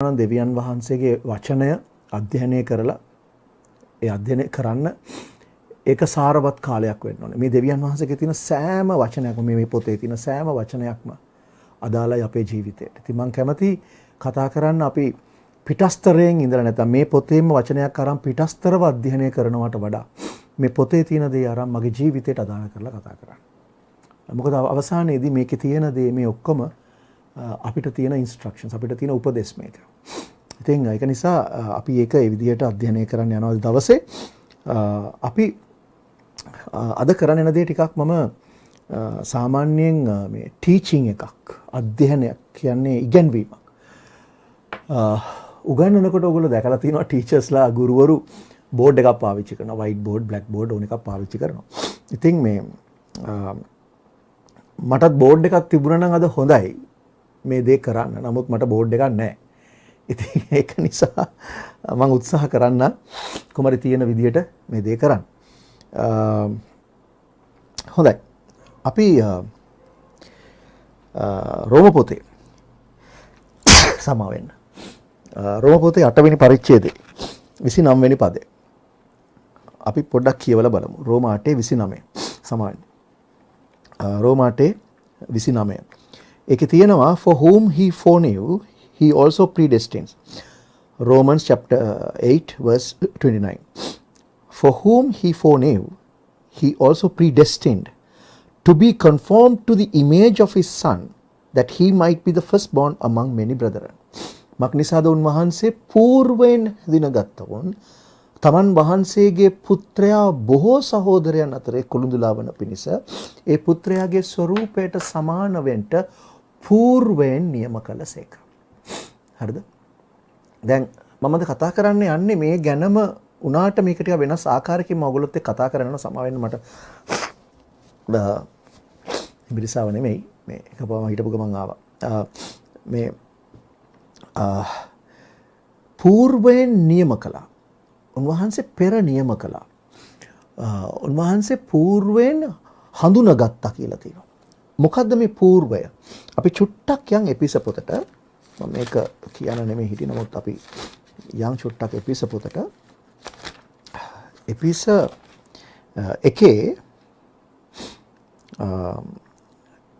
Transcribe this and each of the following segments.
දෙවියන් වහන්සේගේ වචනය අධ්‍යයනය කරලා ඒ අධ්‍යයනය කරන්න ඒක සාරවත් කාලයක් වෙන්න ඕනේ. මේ දෙවියන් වහන්සේගේ තියෙන සෑම වචනයක්ම මේ පොතේ තියෙන සෑම වචනයක්ම අදාළයි අපේ ජීවිතයට. ඉතින් මම කැමති කතා කරන්න අපි පිටස්තරයෙන් ඉඳලා නැත්නම් මේ පොතේම වචනයක් අරන් පිටස්තරව අධ්‍යයනය කරනවට වඩා මේ පොතේ තියෙන දේ අරන් මගේ ජීවිතයට අදාළ කරලා කතා කරන්න. මොකද අවසානයේදී මේකේ තියෙන දේ මේ ඔක්කොම අපිට තියෙන ඉන්ස්ට්‍රක්ෂන්ස් අපිට තියෙන උපදෙස් මේක. ඉතින් ඒක නිසා අපි ඒක ඒ විදිහට අධ්‍යයනය කරන්න යනවා දවසේ. අපි අද කරන්න යන දේ ටිකක් මම සාමාන්‍යයෙන් මේ ටීචින් එකක් අධ්‍යයනයක් කියන්නේ ඉගැන්වීමක්. උගන්වනකොට ඔයගොල්ලෝ දැකලා තියෙනවා ටීචර්ස්ලා ගුරුවරු බෝඩ් එකක් පාවිච්චි කරනවා. වයිට් බෝඩ්, බ්ලැක් බෝඩ් ඕන එකක් පාවිච්චි කරනවා. ඉතින් මේ මටත් බෝඩ් එකක් තිබුණා නම් අද හොඳයි මේ දේ කරන්න. නමුත් මට බෝඩ් එකක් නැහැ. ඉතින් ඒක නිසා මම උත්සාහ කරන්න කොහමද තියෙන විදියට මේ දේ කරන්න. හොඳයි. අපි රෝම පොතේ සමා වෙන්න. රෝම පොතේ 8 වෙනි පරිච්ඡේදයේ 29 වෙනි පදේ. අපි පොඩ්ඩක් කියවලා බලමු. රෝම 8:29 සමා වෙන්න. රෝම 8:29. ඒකේ තියෙනවා for whom he foreknew he also predestined. Romans chapter 8 verse 29. For whom he foreknew he also predestined to be conformed to the image of his son that he might be the firstborn among many brethren. මක්නිසාද උන්වහන්සේ పూర్වයෙන් දිනගත්තවොන් තමන් වහන්සේගේ පුත්‍රයා බොහෝ සහෝදරයන් අතරේ කුළුඳුලා වන පිණිස ඒ පුත්‍රයාගේ ස්වරූපයට සමාන වෙන්න పూర్වයෙන් නියම කළසේක. හරිද? දැන් මමද කතා කරන්න යන්නේ මේ ගැනම උනාට මේක ටික වෙනස් ආකාරයකින් ඔයගොල්ලොත් එක්ක කතා කරනවා සමා වෙන්න මට ඉබිරිසාව නෙමෙයි මේ එකපාරම හිටපු ගමන් ආවා. මේ పూర్වයෙන් නියම කළා. උන්වහන්සේ පෙර නියම කළා. උන්වහන්සේ పూర్වයෙන් හඳුනාගත්තා කියලා තියෙනවා. මොකද්ද මේ పూర్වය? අපි චුට්ටක් යන් එපිස පොතට මම මේක කියන්න නෙමෙයි හිටියේ නමුත් අපි යන් චුට්ටක් එපිස පොතට එපිස එකේ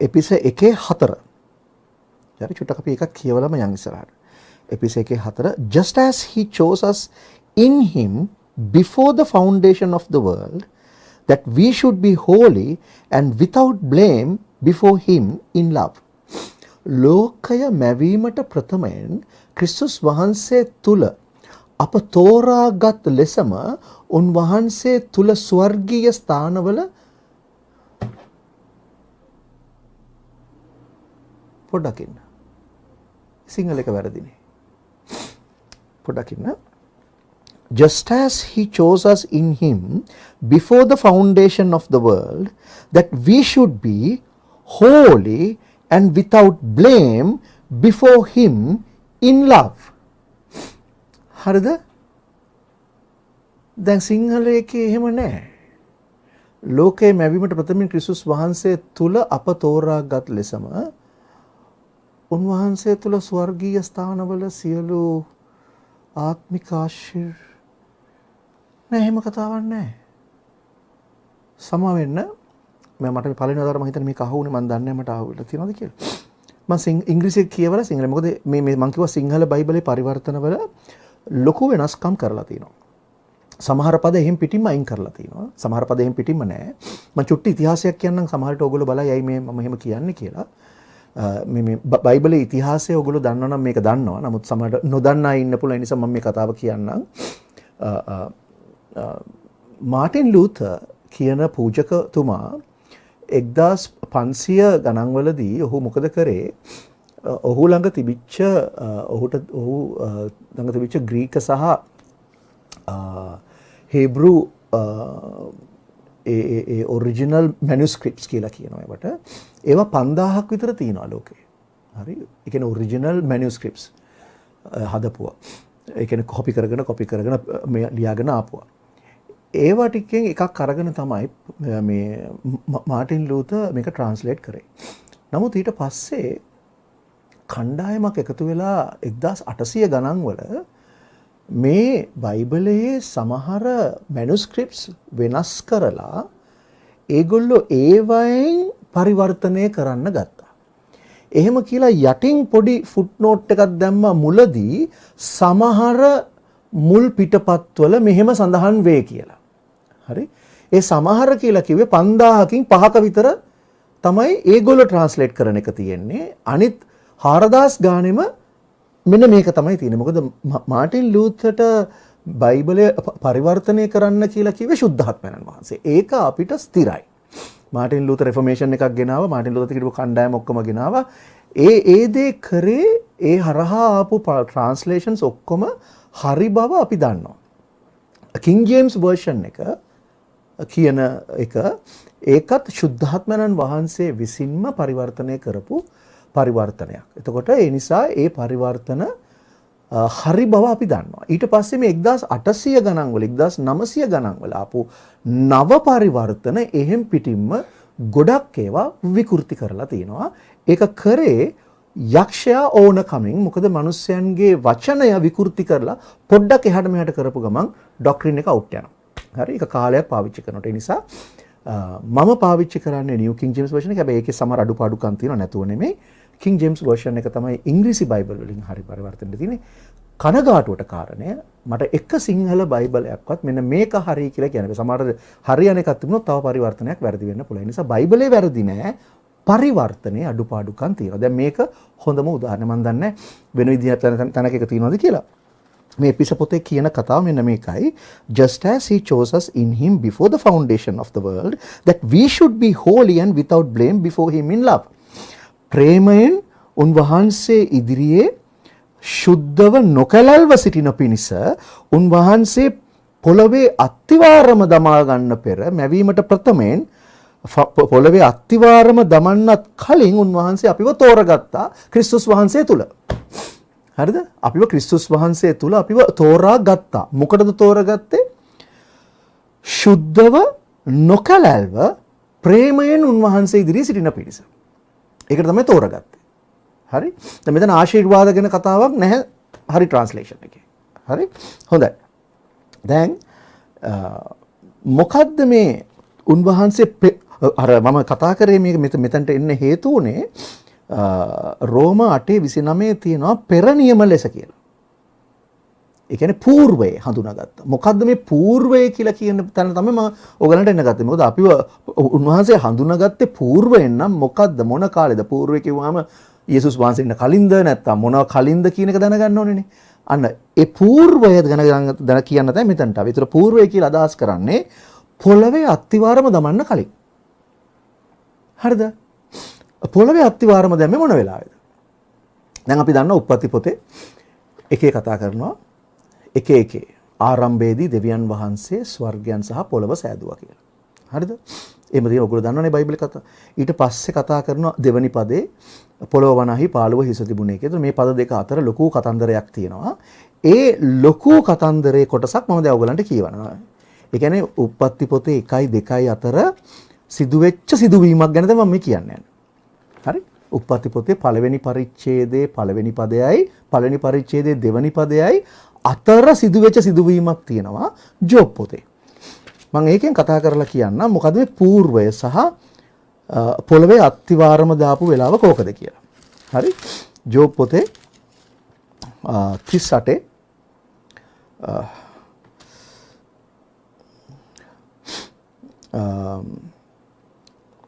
එපිස එකේ 4. හරි චුට්ටක් අපි එකක් කියවලම යන් ඉස්සරහට. එපිස එකේ 4 just as he chose us in him before the foundation of the world that we should be holy and without blame before him in love. ලෝකය මැවීමට ප්‍රථමයෙන් ක්‍රිස්තුස් වහන්සේ තුල අප තෝරාගත් ලෙසම උන්වහන්සේ තුල ස්වර්ගීය ස්ථානවල පොඩ්ඩක් ඉන්න. සිංහල එක වැරදිනේ. පොඩ්ඩක් ඉන්න. Just as he chose us in him before the foundation of the world that we should be holy and without blame before him in love. හරිද? දැන් සිංහල එකේ එහෙම නැහැ. ලෝකයේ මැවීමට ප්‍රථමයෙන් ක්‍රිස්තුස් වහන්සේ තුල අප තෝරාගත් ලෙසම උන්වහන්සේ තුල ස්වර්ගීය ස්ථානවල සියලු ආත්මික ආශිර්වාද නෑ එහෙම කතාවක් නෑ. සමා වෙන්න මට පළවෙනි වතාවට මම හිතන්නේ මේක අහුවුනේ මම දන්නේ නැහැ මට අහුවෙලා තියෙනවද කියලා. මම ඉංග්‍රීසියෙන් කියවලා සිංහල මොකද මේ මම කිව්වා සිංහල බයිබලේ පරිවර්තනවල ලොකු වෙනස්කම් කරලා තියෙනවා. සමහර පද එහෙන් පිටින්ම අයින් කරලා තියෙනවා. සමහර පද එහෙන් පිටින්ම නැහැ. මම චුට්ටි ඉතිහාසයක් කියන්නම් සමහරට ඔයගොල්ලෝ බලයි ඇයි මේ මම එහෙම කියන්නේ කියලා. මේ බයිබලේ ඉතිහාසය ඔයගොල්ලෝ දන්නවා නම් මේක දන්නවා. නමුත් සමහරට නොදන්නා ඉන්න පුළුවන්. ඒ නිසා මම මේ කතාව කියන්නම්. මාටින් ලූතර් කියන පූජකතුමා 1500 ගණන් වලදී ඔහු මොකද කරේ? ඔහු ළඟ තිබිච්ච ග්‍රීක සහ හේබ්‍රු ඒ ඔරිජිනල් මැනුස්ක්‍රිප්ට්ස් කියලා කියනවා ඒවට. ඒවා 5000ක් විතර තියෙනවා ලෝකේ. හරි? ඒ කියන්නේ ඔරිජිනල් මැනුස්ක්‍රිප්ට්ස් හදපුවා. ඒ කියන්නේ කොපි කරගෙන මේ ලියාගෙන ආපුවා. ඒවා ටිකෙන් එකක් අරගෙන තමයි මේ මාටින් ලූතර් මේක ට්‍රාන්ස්ලේට් කරේ. නමුත් ඊට පස්සේ කණ්ඩායමක් එකතු වෙලා 1800 ගණන් වල මේ බයිබලයේ සමහර මැනුස්ක්‍රිප්ට්ස් වෙනස් කරලා ඒගොල්ලෝ ඒවයින් පරිවර්තනය කරන්න ගත්තා. එහෙම කියලා යටින් පොඩි ෆුට්නෝට් එකක් දැම්මා මුලදී සමහර මුල් පිටපත්වල මෙහෙම සඳහන් වේ කියලා. හරි? ඒ සමහර කියලා කිව්වේ 5000කින් 5ක විතර තමයි ඒගොල්ලෝ ට්‍රාන්ස්ලේට් කරන එක තියෙන්නේ. අනිත් 4000 ගානෙම මෙන්න මේක තමයි තියෙන්නේ. මොකද මාටින් ලූතරට බයිබලය පරිවර්තනය කරන්න කියලා කිව්වේ ශුද්ධාත්මයන් වහන්සේ. ඒක අපිට ස්ථිරයි. මාටින් ලූතර් රිෆෝමේෂන් එකක් ගෙනාවා. මාටින් ලූතර්ට කිව්ව කණ්ඩායම ඔක්කොම ගෙනාවා. ඒ දේ කරේ ඒ හරහා ආපු ට්‍රාන්ස්ලේෂන්ස් ඔක්කොම හරි බව අපි දන්නවා. කිං ජේම්ස් වර්ෂන් එක කියන එක ඒකත් ශුද්ධාත්මයන් වහන්සේ විසින්ම පරිවර්තනය කරපු පරිවර්තනයක්. එතකොට ඒ නිසා ඒ පරිවර්තන හරි බව අපි දන්නවා. ඊට පස්සේ මේ 1800 ගණන් වල 1900 ගණන් වල ආපු නව පරිවර්තන එහෙම් පිටින්ම ගොඩක් ඒවා විකෘති කරලා තිනවා. ඒක කරේ යක්ෂයා ඕන කමින්. මොකද මිනිස්යන්ගේ වචනය විකෘති කරලා පොඩ්ඩක් එහාට මෙහාට කරපු ගමන් ඩොක්ට්‍රින් එක අවුට් යනවා. හරි? ඒක කාලයක් පාවිච්චි කරනකොට. ඒ නිසා මම පාවිච්චි කරන්නේ නිව් කිං ජේම්ස් වර්ෂන් එක. හැබැයි ඒකේ සමහර අඩුපාඩුකම් තියෙනවා නැතුව නෙමෙයි. කිං ජේම්ස් වර්ෂන් එක තමයි ඉංග්‍රීසි බයිබල් වලින් හරි පරිවර්තන තියෙන්නේ. කනගාටුවට කාරණය මට එක සිංහල බයිබලයක්වත් මෙන්න මේක හරි කියලා කියන්නේ. සමහර හරියන එකක් තිබුණොත් තව පරිවර්තනයක් වැරදි වෙන්න පුළුවන්. ඒ නිසා බයිබලේ වැරදි නෑ. පරිවර්තනයේ අඩුපාඩුකම් තියෙනවා. දැන් මේක හොඳම උදාහරණ. මම දන්නේ වෙන විදිහට තැනක එක තියෙනවද කියලා. මේ එපිස පොතේ කියන කතාව මෙන්න මේකයි. Just as he chose us in him before the foundation of the world, that we should be holy and without blame before him in love. ප්‍රේමයෙන් උන්වහන්සේ ඉදිරියේ ශුද්ධව නොකැලල්ව සිටින පිණිස උන්වහන්සේ පොළවේ අත්තිවාරම දමා ගන්න පෙර මැවීමට ප්‍රථමයෙන් පොළවේ අත්තිවාරම දමන්නත් කලින් උන්වහන්සේ අපිව තෝරගත්තා ක්‍රිස්තුස් වහන්සේ තුල. හරිද? අපිව ක්‍රිස්තුස් වහන්සේ තුල අපිව තෝරා ගත්තා. මොකටද තෝරගත්තේ? ශුද්ධව නොකැලල්ව ප්‍රේමයෙන් උන්වහන්සේ ඉදිරියේ සිටින පිණිස. ඒකට තමයි තෝරගත්තේ. හරි? දැන් මෙතන ආශිර්වාද ගැන කතාවක් නැහැ හරි ට්‍රාන්ස්ලේෂන් එකේ. හරි? හොඳයි. දැන් මොකද්ද මේ උන්වහන්සේ අර මම කතා කරේ මේක මෙතනට එන්න හේතු උනේ රෝම 8:29 තියෙනවා පෙර නියම ලෙස කියලා. ඒ කියන්නේ పూర్වය හඳුනාගත්තා. මොකද්ද මේ పూర్වය කියලා කියන තැන තමයි මම ඔයගලන්ට එන්න ගත්තේ. මොකද අපිව උන්වහන්සේ හඳුනාගත්තේ పూర్වයෙන් නම් මොකද්ද මොන කාලෙද? పూర్වය කිව්වම යේසුස් වහන්සේ ඉන්න කලින්ද නැත්නම් මොනවා කලින්ද කියන එක දැනගන්න ඕනේනේ. අන්න ඒ పూర్වය දැන කියන්න තමයි මෙතනට. ඒතර పూర్වය කියලා අදහස් කරන්නේ පොළවේ අත්තිවාරම දමන්න කලින්. හරිද? පොළවේ අත්තිවාරම දැම්මේ මොන වෙලාවේද? දැන් අපි දන්නවා උප්පත්ති පොතේ එකේ කතා කරනවා එකේ ආරම්භයේදී දෙවියන් වහන්සේ ස්වර්ගයන් සහ පොළව සෑදුවා කියලා. හරිද? එහෙම තියෙන ඔයගොල්ලෝ දන්නවනේ බයිබලේ කතා. ඊට පස්සේ කතා කරනවා දෙවනි පදේ පොළව වනාහි පාළුව හිස තිබුණේ කියලා. මේ පද දෙක අතර ලොකු කතන්දරයක් තියෙනවා. ඒ ලොකු කතන්දරයේ කොටසක් මම දැන් ඔයගලන්ට කියවනවා. ඒ කියන්නේ උප්පත්ති පොතේ 1 2 අතර සිදුවෙච්ච සිදුවීමක් ගැන තමයි මම කියන්නේ. හරි? උප්පත්ති පොතේ පළවෙනි පරිච්ඡේදයේ පළවෙනි පදයයි පළවෙනි පරිච්ඡේදයේ දෙවෙනි පදයයි අතර සිදුවෙච්ච සිදුවීමක් තියෙනවා ජෝබ් පොතේ. මම ඒකෙන් කතා කරලා කියන්නම් මොකද මේ పూర్වය සහ පොළවේ අත්තිවාරම දාපු වෙලාව කෝකද කියලා. හරි? ජෝබ් පොතේ 38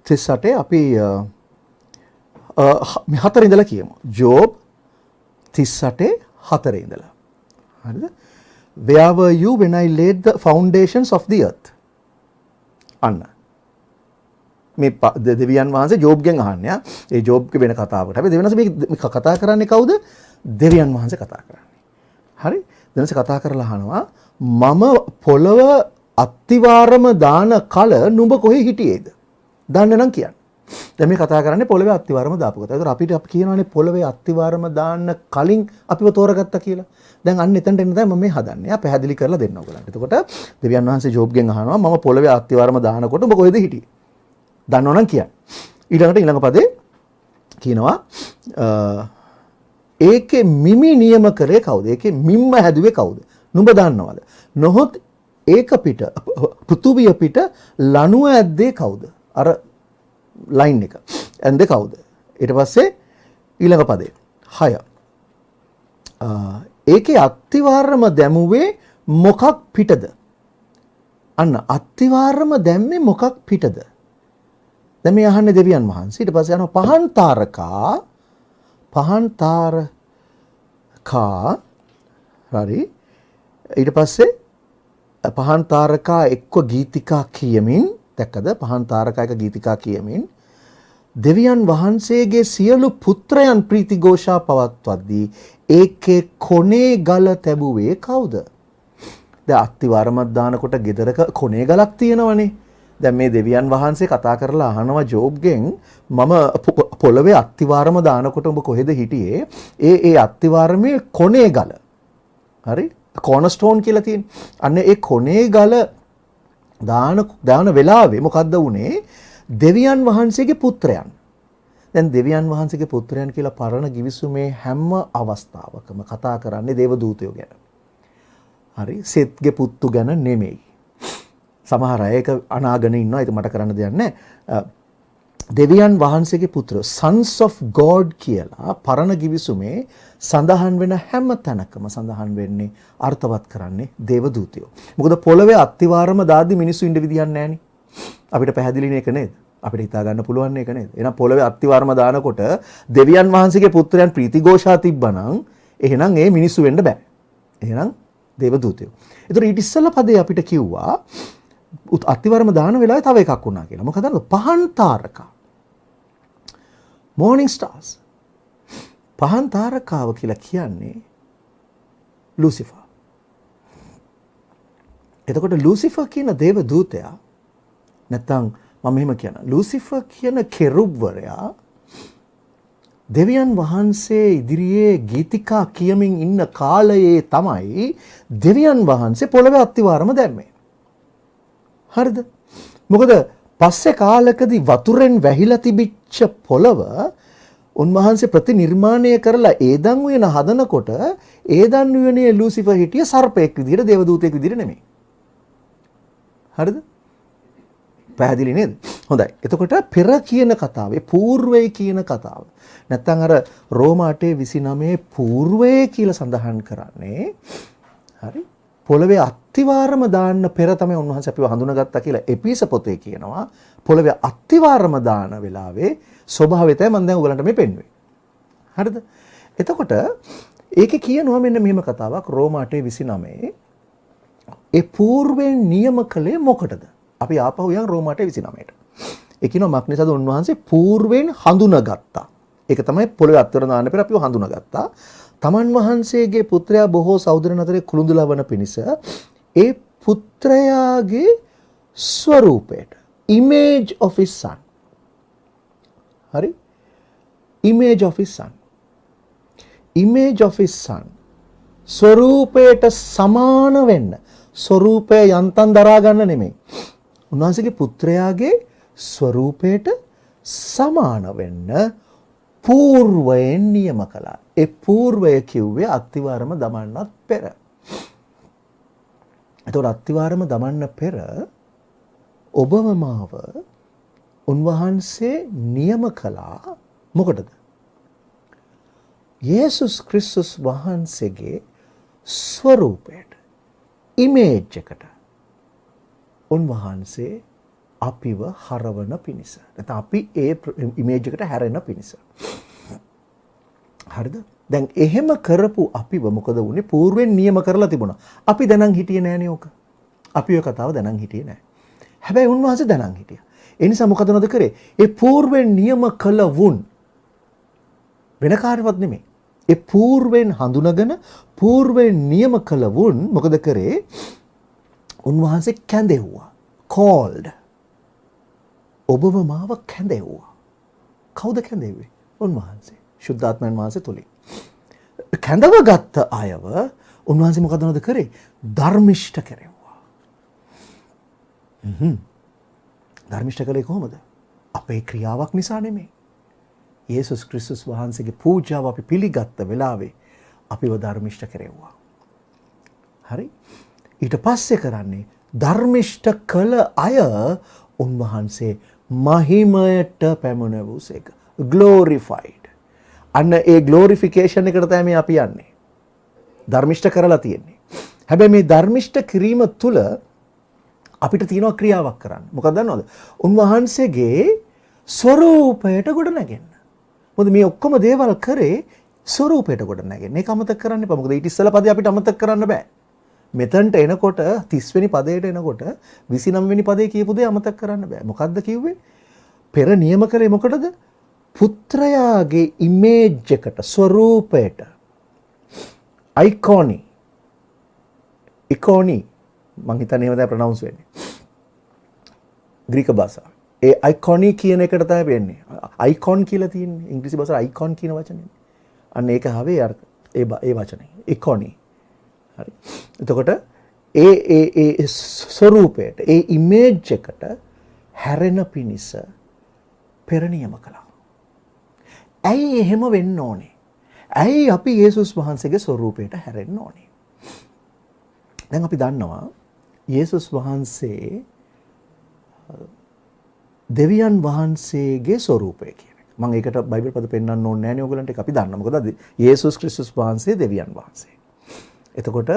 38 අපි මේ 4 ඉඳලා කියමු. ජෝබ් 38 4 ඉඳලා. හරිද? Where were you when I laid the foundations of the earth? අන්න. මේ දෙවියන් වහන්සේ ජෝබ්ගෙන් අහන්නේ. ඒ ජෝබ්ගේ වෙන කතාවකට. හැබැයි දෙවියන් වහන්සේ මේ කතා කරන්නේ කවුද? දෙවියන් වහන්සේ කතා කරන්නේ. හරි? දෙවියන් කතා කරලා අහනවා මම පොළව අත්තිවාරම දාන කල නුඹ කොහේ හිටියේද? දන්නේ නම් කියන්න. දැන් මේ කතා කරන්නේ පොළවේ අත්තිවාරම දාපු කතාව. ඒතර අපිට අපි කියනවානේ පොළවේ අත්තිවාරම දාන්න කලින් අපිව තෝරගත්තා කියලා. දැන් අන්න එතනට එන්න තමයි මම මේ හදන්නේ. ආ පැහැදිලි කරලා දෙන්න ඕගලන්ට. එතකොට දෙවියන් වහන්සේ ජෝබ්ගෙන් අහනවා මම පොළවේ අත්තිවාරම දානකොට ඔබ කොහෙද හිටියේ? දන්නවනම් කියන්න. ඊළඟ පදේ කියනවා ඒකේ මිමි නියම කළේ කවුද? ඒකේ මිම්ම හැදුවේ කවුද? නුඹ දන්නවද? නොහොත් ඒක පිට පෘථුවිය පිට ලණුව ඇද්දේ කවුද? අර ලයින් එක. ඇන්දේ කවුද? ඊට පස්සේ ඊළඟ පදේ 6. ඒකේ අත්තිවාරම දැමුවේ මොකක් පිටද? අන්න අත්තිවාරම දැම්මේ මොකක් පිටද? දැන් මේ අහන්නේ දෙවියන් වහන්සේ. ඊට පස්සේ යනවා පහන් තාරකා හරි. ඊට පස්සේ පහන් තාරකා එක්ක ගීතිකා කියමින් දැක්කද? පහන් තාරකා එක ගීතිකා කියමින් දෙවියන් වහන්සේගේ සියලු පුත්‍රයන් ප්‍රීතිഘോഷා පවත්වද්දී ඒකේ කොනේ ගල තැබුවේ කවුද? දැන් අත්තිවාරමක් දානකොට ගෙදරක කොනේ ගලක් තියෙනවනේ. දැන් මේ දෙවියන් වහන්සේ කතා කරලා අහනවා ජෝබ්ගෙන් මම පොළවේ අත්තිවාරම දානකොට ඔබ කොහෙද හිටියේ? ඒ අත්තිවාරමේ කොනේ ගල. හරි? කෝනස්ටෝන් කියලා තියෙන. අන්න ඒ කොනේ ගල දාන වෙලාවේ මොකද්ද වුනේ? දෙවියන් වහන්සේගේ පුත්‍රයන්. දැන් දෙවියන් වහන්සේගේ පුත්‍රයන් කියලා පරණ ගිවිසුමේ හැම අවස්ථාවකම කතා කරන්නේ දේවදූතයෝ ගැන. හරි? සෙත්ගේ පුත්තු ගැන නෙමෙයි. සමහර අය ඒක අනාගෙන ඉන්නවා. ඒක මට කරන්න දෙයක් නැහැ. දෙවියන් වහන්සේගේ පුත්‍රයෝ sons of God කියලා පරණ ගිවිසුමේ සඳහන් වෙන හැම තැනකම සඳහන් වෙන්නේ අර්ථවත් කරන්නේ දේවදූතයෝ. මොකද පොළවේ අත්තිවාරම දාද්දි මිනිස්සු ඉන්න විදියක් නැහැනේ. අපිට පැහැදිලි නේ ඒක නේද? අපිට හිතා ගන්න පුළුවන් නේ ඒක නේද? එහෙනම් පොළවේ අත්තිවාරම දානකොට දෙවියන් වහන්සේගේ පුත්‍රයන් ප්‍රීතිഘോഷා තිබ්බනම් එහෙනම් ඒ මිනිස්සු වෙන්න බෑ. එහෙනම් දේවදූතයෝ. ඒතර ඊට ඉස්සෙල්ලා පදේ අපිට කිව්වා අත්තිවාරම දාන වෙලාවේ තව එකක් වුණා කියලා. මොකද පහන් තාරකා. morning stars. පහන් තාරකාව කියලා කියන්නේ ලූසිෆර්. එතකොට ලූසිෆර් කියන දේව දූතයා නැත්නම් මම මෙහෙම කියනවා. ලූසිෆර් කියන කෙරුබ්වරයා දෙවියන් වහන්සේ ඉදිරියේ ගීතිකා කියමින් ඉන්න කාලයේ තමයි දෙවියන් වහන්සේ පොළවේ අත්තිවාරම දැම්මේ. හරිද? මොකද පස්සේ කාලකදී වතුරෙන් වැහිලා තිබිච්ච පොළව උන්වහන්සේ ප්‍රතිනිර්මාණය කරලා ඒදන් උයන හදනකොට ඒදන් උයනේ ලූසිෆර් හිටිය සර්පයෙක් විදිහට දේවදූතයෙක් විදිහට නෙමෙයි. හරිද? පැහැදිලි නේද? හොඳයි. එතකොට පෙර කියන කතාවේ పూర్වයේ කියන කතාව. නැත්නම් අර රෝම 8:29 పూర్වයේ කියලා සඳහන් කරන්නේ හරි පොළවේ අත්තිවාරම දාන්න පෙර තමයි උන්වහන්සේ අපිව හඳුනාගත්තා කියලා එපිස පොතේ කියනවා. පොළවේ අත්තිවාරම දාන වෙලාවේ ස්වභාවය තමයි මම දැන් ඔයගලන්ට මේ පෙන්වුවේ. හරිද? එතකොට ඒකේ කියනවා මෙන්න මෙහෙම කතාවක් රෝම 8:29 ඒ పూర్වෙන් නියම කළේ මොකටද? අපි ආපහු යන් රෝම 8:29ට. ඒ කියනවා මක් නිසාද උන්වහන්සේ పూర్වෙන් හඳුනාගත්තා. ඒක තමයි පොළවේ අත්තිවාරම දාන්න පෙර අපිව හඳුනාගත්තා. තමන් වහන්සේගේ පුත්‍රයා බොහෝ සහෝදරයන් අතරේ කුළුඳුලා වන පිණිස ඒ පුත්‍රයාගේ ස්වරූපයට image of his son. හරි? image of his son. image of his son. ස්වරූපයට සමාන වෙන්න. ස්වරූපය යන්තම් දරා ගන්න නෙමෙයි. උන්වහන්සේගේ පුත්‍රයාගේ ස්වරූපයට සමාන වෙන්න పూర్වයෙන් නියම කළා. ඒ పూర్වය කිව්වේ අත්තිවාරම දමන්නත් පෙර. එතකොට අත්තිවාරම දමන්න පෙර ඔබව මාව උන්වහන්සේ නියම කළා මොකටද? යේසුස් ක්‍රිස්තුස් වහන්සේගේ ස්වරූපයට ඉමේජ් එකට උන්වහන්සේ අපිව හරවන පිණිස. නැත්නම් අපි ඒ ඉමේජ් එකට හැරෙන පිණිස. හරිද? දැන් එහෙම කරපු අපිව මොකද වුනේ? పూర్වෙන් නියම කරලා තිබුණා. අපි දැනන් හිටියේ නෑනේ ඕක. අපි ඔය කතාව දැනන් හිටියේ නෑ. හැබැයි උන්වහන්සේ දැනන් හිටියා. ඒ නිසා මොකද නේද කරේ? ඒ పూర్වෙන් නියම කළ වුන් වෙන කාර්යවත් නෙමෙයි. ඒ పూర్වෙන් හඳුනගෙන పూర్වෙන් නියම කළ වුන් මොකද කරේ? උන්වහන්සේ කැඳෙව්වා. called. ඔබව මාව කැඳෙව්වා. කවුද කැඳෙව්වේ? උන්වහන්සේ. ශුද්ධාත්මයන් වහන්සේ තුලින්. කැඳව ගත්ත අයව උන්වහන්සේ මොකද නේද කරේ? ධර්මිෂ්ඨ කෙරෙව්වා. ධර්මිෂ්ඨ කළේ කොහොමද? අපේ ක්‍රියාවක් නිසා නෙමෙයි. යේසුස් ක්‍රිස්තුස් වහන්සේගේ පූජාව අපි පිළිගත්ත වෙලාවේ අපිව ධර්මිෂ්ඨ කෙරෙව්වා. හරි? ඊට පස්සේ කරන්නේ ධර්මිෂ්ඨ කළ අය උන්වහන්සේ මහිමයට පැමුණවූසේක. glorified. අන්න ඒ glorification එකට තමයි අපි යන්නේ. ධර්මිෂ්ඨ කරලා තියෙන්නේ. හැබැයි මේ ධර්මිෂ්ඨ කිරීම තුළ අපිට තියෙනවා ක්‍රියාවක් කරන්න. මොකක්ද දන්නවද? උන්වහන්සේගේ ස්වරූපයට ගොඩ නැගෙන්න. මොකද මේ ඔක්කොම දේවල් කරේ ස්වරූපයට ගොඩ නැගෙන්න. ඒක අමතක කරන්න එපා. මොකද ඊට ඉස්සෙල්ලා පදේ අපිට අමතක කරන්න බෑ. මෙතනට එනකොට 30 වෙනි පදයට එනකොට 29 වෙනි පදේ කියපු දේ අමතක කරන්න බෑ. මොකද්ද කිව්වේ? පෙර නියම කරේ මොකටද? පුත්‍රයාගේ ඉමේජ් එකට ස්වරූපයට ඉකෝනි මං හිතන්නේ එහෙම තමයි ප්‍රොනවුන්ස් වෙන්නේ ග්‍රීක භාෂාවේ. ඒ අයිකොනි කියන එකට තමයි වෙන්නේ. අයිකොන් කියලා තියෙන්නේ ඉංග්‍රීසි භාෂාවේ අයිකොන් කියන වචනේ. අන්න ඒක හැවේ අර්ථ ඒ වචනේ ඉකෝනි. හරි. එතකොට ඒ ස්වරූපයට ඒ ඉමේජ් එකට හැරෙන පිණිස පෙර නියම කළා. ඇයි එහෙම වෙන්න ඕනේ? ඇයි අපි යේසුස් වහන්සේගේ ස්වරූපයට හැරෙන්න ඕනේ? දැන් අපි දන්නවා යේසුස් වහන්සේ දෙවියන් වහන්සේගේ ස්වරූපය කියන එක. මම ඒකට බයිබල් පද පෙන්නන්න ඕනේ නැහැ නේ ඔයගලන්ට. ඒක අපි දන්නවා. මොකද යේසුස් ක්‍රිස්තුස් වහන්සේ දෙවියන් වහන්සේ. එතකොට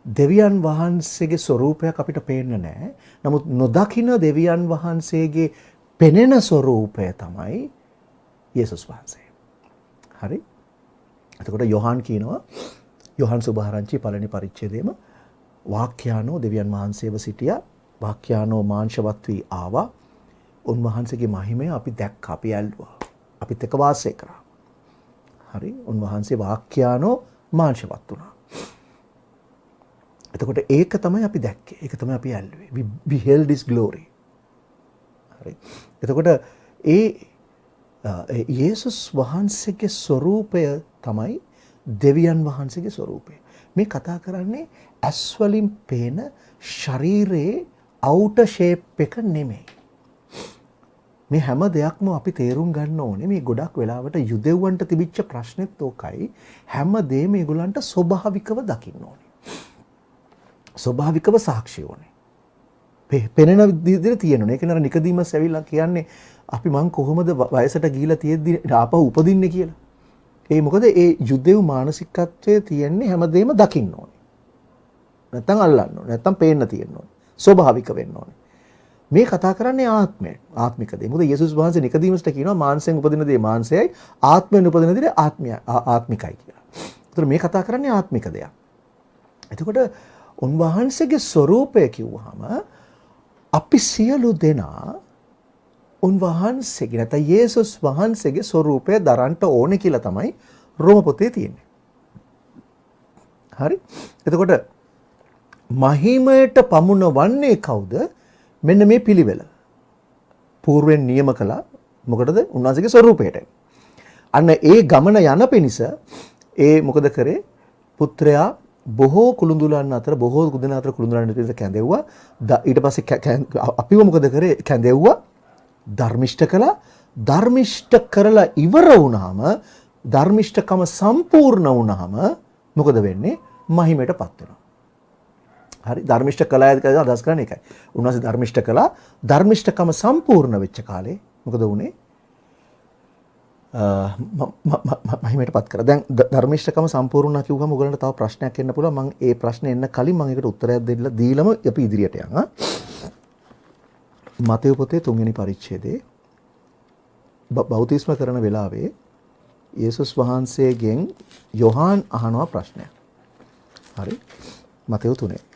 දෙවියන් වහන්සේගේ ස්වරූපයක් අපිට පේන්න නැහැ. නමුත් නොදකින දෙවියන් වහන්සේගේ පෙනෙන ස්වරූපය තමයි යේසුස් වහන්සේ. හරි? එතකොට යොහාන් කියනවා යොහාන් සුභාරංචි පළවෙනි පරිච්ඡේදයේම වාක්‍යානෝ දෙවියන් වහන්සේව සිටියා. වාක්‍යානෝ මාංශවත් වී ආවා. උන්වහන්සේගේ මහිමය අපි දැක්කා, අපි ඇල්ලුවා. අපිත් එක්ක වාසය කරා. හරි? උන්වහන්සේ වාක්‍යානෝ මාංශවත් වුණා. එතකොට ඒක තමයි අපි දැක්කේ. ඒක තමයි අපි ඇල්ලුවේ. We beheld his glory. හරි? එතකොට යේසුස් වහන්සේගේ ස්වරූපය තමයි දෙවියන් වහන්සේගේ ස්වරූපය. මේ කතා කරන්නේ ඇස් වලින් පේන ශරීරයේ outer shape එක නෙමෙයි. මේ හැම දෙයක්ම අපි තේරුම් ගන්න ඕනේ. මේ ගොඩක් වෙලාවට යුදෙව්වන්ට තිබිච්ච ප්‍රශ්නෙත් ඕකයි. හැම දෙයක්ම ඒගොල්ලන්ට ස්වභාවිකව දකින්න ඕනේ. ස්වභාවිකව සාක්ෂි ඕනේ. පෙනෙන විදිහට තියෙනවා. ඒක නේද නිකදීමස් ඇවිල්ලා කියන්නේ අපි මං කොහොමද වයසට ගිහිලා තියෙද්දි ආපහු උපදින්නේ කියලා. ඒ මොකද ඒ යුදෙව් මානසිකත්වයේ තියෙන්නේ හැමදේම දකින්න ඕනේ. නැත්තම් අල්ලන්න ඕනේ. නැත්තම් පේන්න තියෙන්න ඕනේ. ස්වභාවික වෙන්න ඕනේ. මේ කතා කරන්නේ ආත්මය. ආත්මික දේ. මොකද යේසුස් වහන්සේ නිකදීමස්ට කියනවා මාංශයෙන් උපදින දේ මාංශයයි, ආත්මයෙන් උපදින දේ ආත්මිකයි කියලා. ඒතර මේ කතා කරන්නේ ආත්මික දෙයක්. එතකොට උන්වහන්සේගේ ස්වરૂපය කිව්වහම අපි සියලු දෙනා උන්වහන්සේගේ නැත්නම් යේසුස් වහන්සේගේ ස්වરૂපය දරන්න ඕනේ කියලා තමයි රෝම පොතේ තියෙන්නේ. හරි? එතකොට මහිමයට පමුණවන්නේ කවුද? මෙන්න මේ පිළිවෙල. పూర్වෙන් නියම කළා. මොකටද? උන්වහන්සේගේ ස්වરૂපයට. අන්න ඒ ගමන යන පිණිස මොකද කරේ? පුත්‍රයා බොහෝ කුළුඳුලන් අතර බොහෝ දෙනා අතර කුළුඳුලන් පිණිස කැඳෙව්වා. ඊට පස්සේ අපිව මොකද කරේ? කැඳෙව්වා. ධර්මිෂ්ඨ කළා. ධර්මිෂ්ඨ කරලා ඉවර වුණාම ධර්මිෂ්ඨකම සම්පූර්ණ වුණාම මොකද වෙන්නේ? මහිමයටපත් වෙනවා. හරි? ධර්මිෂ්ඨ කළාද කියලා අදහස් කරන්නේ ඒකයි. උන්වහන්සේ ධර්මිෂ්ඨ කළා. ධර්මිෂ්ඨකම සම්පූර්ණ වෙච්ච කාලේ මොකද වුනේ? මහිමයටපත් කරා. දැන් ධර්මිෂ්ඨකම සම්පූර්ණ වුණා කිව්වම ඔයගලන්ට තව ප්‍රශ්නයක් එන්න පුළුවන්. මම ඒ ප්‍රශ්නේ එන්න කලින් මම ඒකට උත්තරයක් දීලම අපි ඉදිරියට යනවා. මතෙව් පොතේ 3 වෙනි පරිච්ඡේදයේ බෞතිස්ම කරන වෙලාවේ යේසුස් වහන්සේගෙන් යොහාන් අහනවා ප්‍රශ්නයක්. හරි? මතෙව් 3.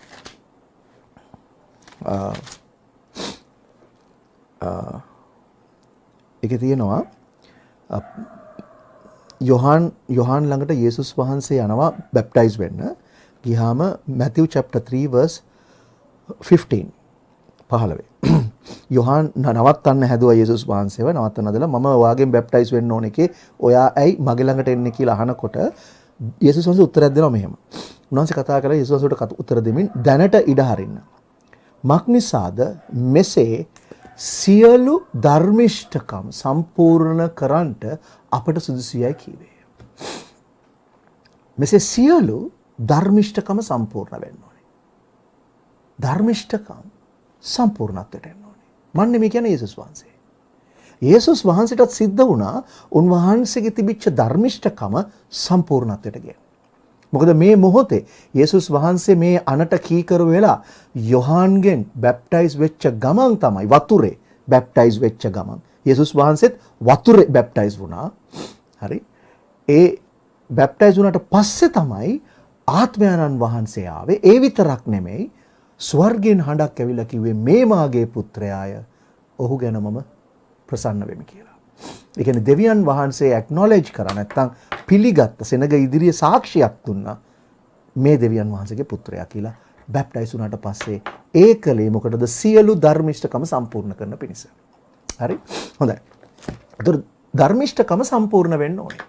ඒකේ තියෙනවා යොහාන් ළඟට යේසුස් වහන්සේ යනවා බැප්ටයිස් වෙන්න. ගියාම මැතිව් chapter 3 verse 15 යොහාන් නවත්තන්න හැදුවා යේසුස් වහන්සේව. නවත්තන්න හදලා මම ඔයාගෙන් බැප්ටයිස් වෙන්න ඕන එකේ ඔයා ඇයි මගේ ළඟට එන්නේ කියලා අහනකොට යේසුස් වහන්සේ උත්තරයක් දෙනවා මෙහෙම. උන්වහන්සේ කතා කරලා යේසුස් වහන්සේට උත්තර දෙමින් දැනට ඉඩ හරින්න. මක්නිසාද මෙසේ සියලු ධර්මිෂ්ඨකම් සම්පූර්ණ කරන්නට අපට සුදුසුයයි කීවේ. මෙසේ සියලු ධර්මිෂ්ඨකම සම්පූර්ණ වෙන්න ඕනේ. ධර්මිෂ්ඨකම් සම්පූර්ණත්වයට එන්න ඕනේ. මන්නේ මේ කියන්නේ යේසුස් වහන්සේ. යේසුස් වහන්සේටත් සිද්ධ වුණා උන්වහන්සේගේ තිබිච්ච ධර්මිෂ්ඨකම සම්පූර්ණත්වයට ගෙන. මොකද මේ මොහොතේ යේසුස් වහන්සේ මේ අනට කීකරු වෙලා යොහාන්ගෙන් බැප්ටයිස් වෙච්ච ගමන් තමයි වතුරේ බැප්ටයිස් වෙච්ච ගමන් යේසුස් වහන්සේත් වතුරේ බැප්ටයිස් වුණා. හරි. ඒ බැප්ටයිස් වුණාට පස්සේ තමයි ආත්මයන්න් වහන්සේ ආවේ. ඒ විතරක් නෙමෙයි ස්වර්ගයෙන් හඬක් ඇවිල්ලා කිව්වේ මේ මාගේ පුත්‍රයාය ඔහු ගැන මම ප්‍රසන්න වෙමි කියලා. ඒ කියන්නේ දෙවියන් වහන්සේ ඇක්නොලෙජ් කරා නැත්නම් පිළිගත්ත සෙනග ඉදිරියේ සාක්ෂියක් දුන්නා මේ දෙවියන් වහන්සේගේ පුත්‍රයා කියලා. බැප්ටයිස් වුණාට පස්සේ ඒකලේ මොකටද සියලු ධර්මිෂ්ඨකම සම්පූර්ණ කරන පිණිස. හරි? හොඳයි. ඒතර ධර්මිෂ්ඨකම සම්පූර්ණ වෙන්න ඕනේ.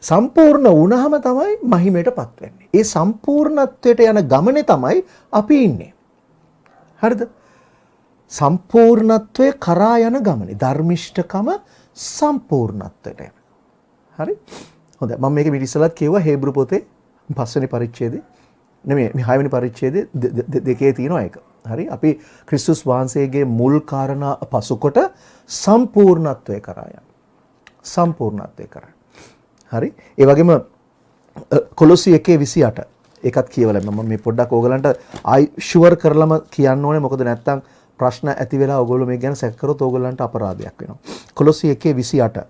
සම්පූර්ණ වුණාම තමයි මහිමයටපත් වෙන්නේ. ඒ සම්පූර්ණත්වයට යන ගමනේ තමයි අපි ඉන්නේ. හරිද? සම්පූර්ණත්වයේ කරා යන ගමනේ ධර්මිෂ්ඨකම සම්පූර්ණත්වයට යන. හරි? හොඳයි. මම මේක මිට ඉස්සලත් කියුවා හේබ්‍රු පොතේ 5 වෙනි පරිච්ඡේදේ නෙමෙයි මේ 6 වෙනි පරිච්ඡේදේ දෙකේ තියෙනවා ඒක. හරි? අපි ක්‍රිස්තුස් වහන්සේගේ මුල් කාරණා පසුකොට සම්පූර්ණත්වයේ කරා යන. සම්පූර්ණත්වයේ කරා. හරි? ඒ වගේම කොලොසි 1:28 ඒකත් කියවලා මම මේ පොඩ්ඩක් ඕගලන්ට ආයි ෂුවර් කරලම කියන්න ඕනේ. මොකද නැත්තම් ප්‍රශ්න ඇති වෙලා ඔයගොල්ලෝ මේක ගැන සැක කරොත් ඕගලන්ට අපරාධයක් වෙනවා. කොලොසි 1:28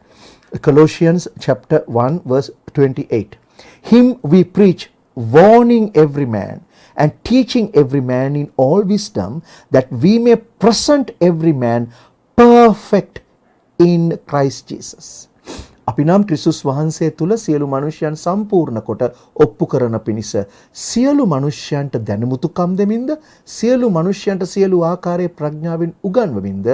Colossians chapter 1 verse 28. Him we preach, warning every man and teaching every man in all wisdom, that we may present every man perfect in Christ Jesus. අපි නම් ක්‍රිස්තුස් වහන්සේ තුල සියලු මනුෂ්‍යයන් සම්පූර්ණ කොට ඔප්පු කරන පිණිස සියලු මනුෂ්‍යයන්ට දැනුමුතුකම් දෙමින්ද සියලු මනුෂ්‍යයන්ට සියලු ආකාරයේ ප්‍රඥාවෙන් උගන්වමින්ද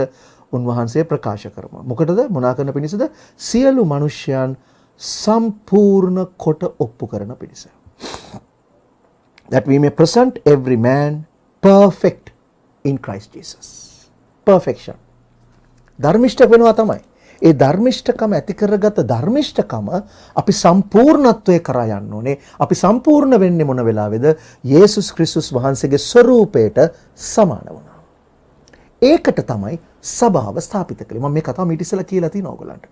උන්වහන්සේ ප්‍රකාශ කරනවා. මොකටද? මොනා කරන පිණිසද? සියලු මනුෂ්‍යයන් සම්පූර්ණ කොට ඔප්පු කරන පිණිස. That we may present every man perfect in Christ Jesus. Perfection. ධර්මිෂ්ඨ වෙනවා තමයි. ඒ ධර්මිෂ්ඨකම ඇති කරගත ධර්මිෂ්ඨකම අපි සම්පූර්ණත්වයේ කරා යන්න ඕනේ. අපි සම්පූර්ණ වෙන්නේ මොන වෙලාවේද? යේසුස් ක්‍රිස්තුස් වහන්සේගේ ස්වරූපයට සමාන වුණා. ඒකට තමයි සභාව ස්ථාපිත කළේ. මම මේ කතාව ඊට ඉස්සෙල්ලා කියලා තියෙනවා ඔයගලන්ට.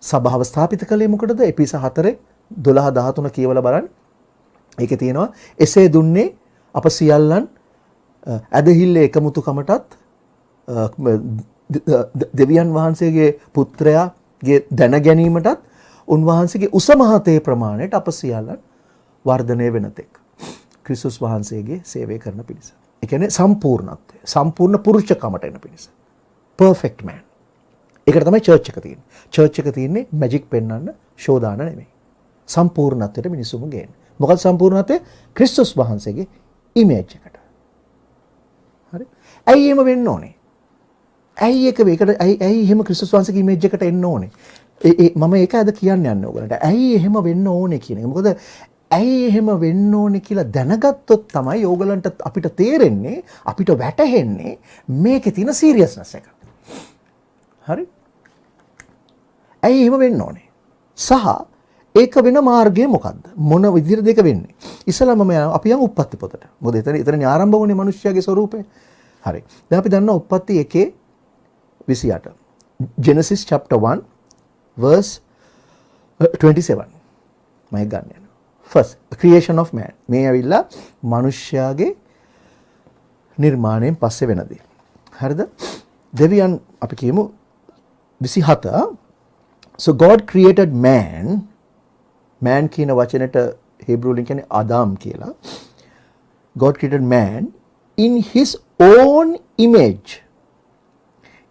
සභාව ස්ථාපිත කළේ මොකටද? එපිස 4:12-13 කියවලා බලන්න. ඒකේ තියෙනවා එසේ දුන්නේ අප සියල්ලන් ඇදහිල්ලේ එකමුතුකමටත් දෙවියන් වහන්සේගේ පුත්‍රයාගේ දැන ගැනීමටත් උන්වහන්සේගේ උසමහතේ ප්‍රමාණයට අප සියල්ලන් වර්ධනය වෙන තෙක් ක්‍රිස්තුස් වහන්සේගේ සේවය කරන පිණිස. ඒ කියන්නේ සම්පූර්ණත්වය, සම්පූර්ණ පුරුෂකමට එන පිණිස. perfect man. ඒකට තමයි church එක තියෙන්නේ. church එක තියෙන්නේ මැජික් පෙන්වන්න, ෂෝ දාන්න නෙමෙයි. සම්පූර්ණත්වයට මිනිසුම ගේන්නේ. මොකද සම්පූර්ණත්වය? ක්‍රිස්තුස් වහන්සේගේ ඉමේජ් එකට. හරි? ඇයි එහෙම වෙන්න ඕනේ? ඇයි එහෙම ක්‍රිස්තුස් වහන්සේගේ ඉමේජ් එකට එන්න ඕනේ? මම ඒක අද කියන්න යන්නේ ඔයගලන්ට. ඇයි එහෙම වෙන්න ඕනේ කියන එක. මොකද ඇයි එහෙම වෙන්න ඕනේ කියලා දැනගත්තොත් තමයි ඕගලන්ට අපිට තේරෙන්නේ, අපිට වැටහෙන්නේ මේකේ තියෙන සීරියස්නස් එක. හරි? ඇයි එහෙම වෙන්න ඕනේ? සහ ඒක වෙන මාර්ගය මොකද්ද? මොන විදිහටද ඒක වෙන්නේ? ඉස්සෙල්ලාම අපි යන් උප්පත්ති පොතට. මොකද එතනනේ ආරම්භ වුණේ මිනිස්යාගේ ස්වරූපය. හරි. දැන් අපි දන්නවා උප්පත්ති 1:28. Genesis chapter 1 verse 27. මම ගන්න යනවා. First, creation of man. මේ ඇවිල්ලා මිනිස්යාගේ නිර්මාණයෙන් පස්සේ වෙන දේ. හරිද? දෙවියන් අපි කියමු 27. So God created man. Man කියන වචනෙට Hebrew වලින් කියන්නේ Adam කියලා. God created man in his own image.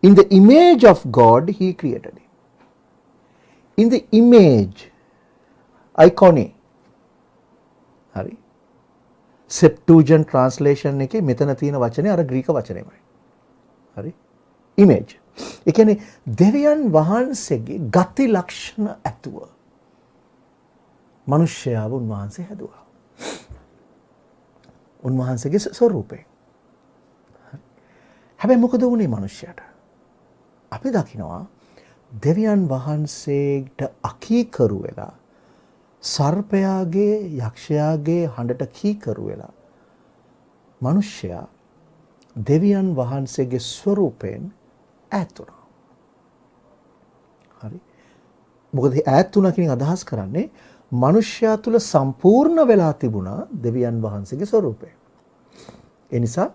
In the image of God he created him. In the image, icone. හරි. Septuagint translation එකේ මෙතන තියෙන වචනේ අර ග්‍රීක වචනේමයි. හරි. image. ඒ කියන්නේ දෙවියන් වහන්සේගේ ගති ලක්ෂණ ඇතුව මිනිස්යාව උන්වහන්සේ හැදුවා. උන්වහන්සේගේ ස්වරූපේ. හැබැයි මොකද වුනේ මිනිස්සයාට? අපි දකිනවා දෙවියන් වහන්සේට අකීකරු වෙලා සර්පයාගේ යක්ෂයාගේ හඬට කීකරු වෙලා මිනිස්සයා දෙවියන් වහන්සේගේ ස්වරූපයෙන් ඈත් වුණා. හරි. මොකද ඈත් වුණා කියන අදහස් කරන්නේ මිනිස්සයා තුල සම්පූර්ණ වෙලා තිබුණා දෙවියන් වහන්සේගේ ස්වරූපය. ඒ නිසා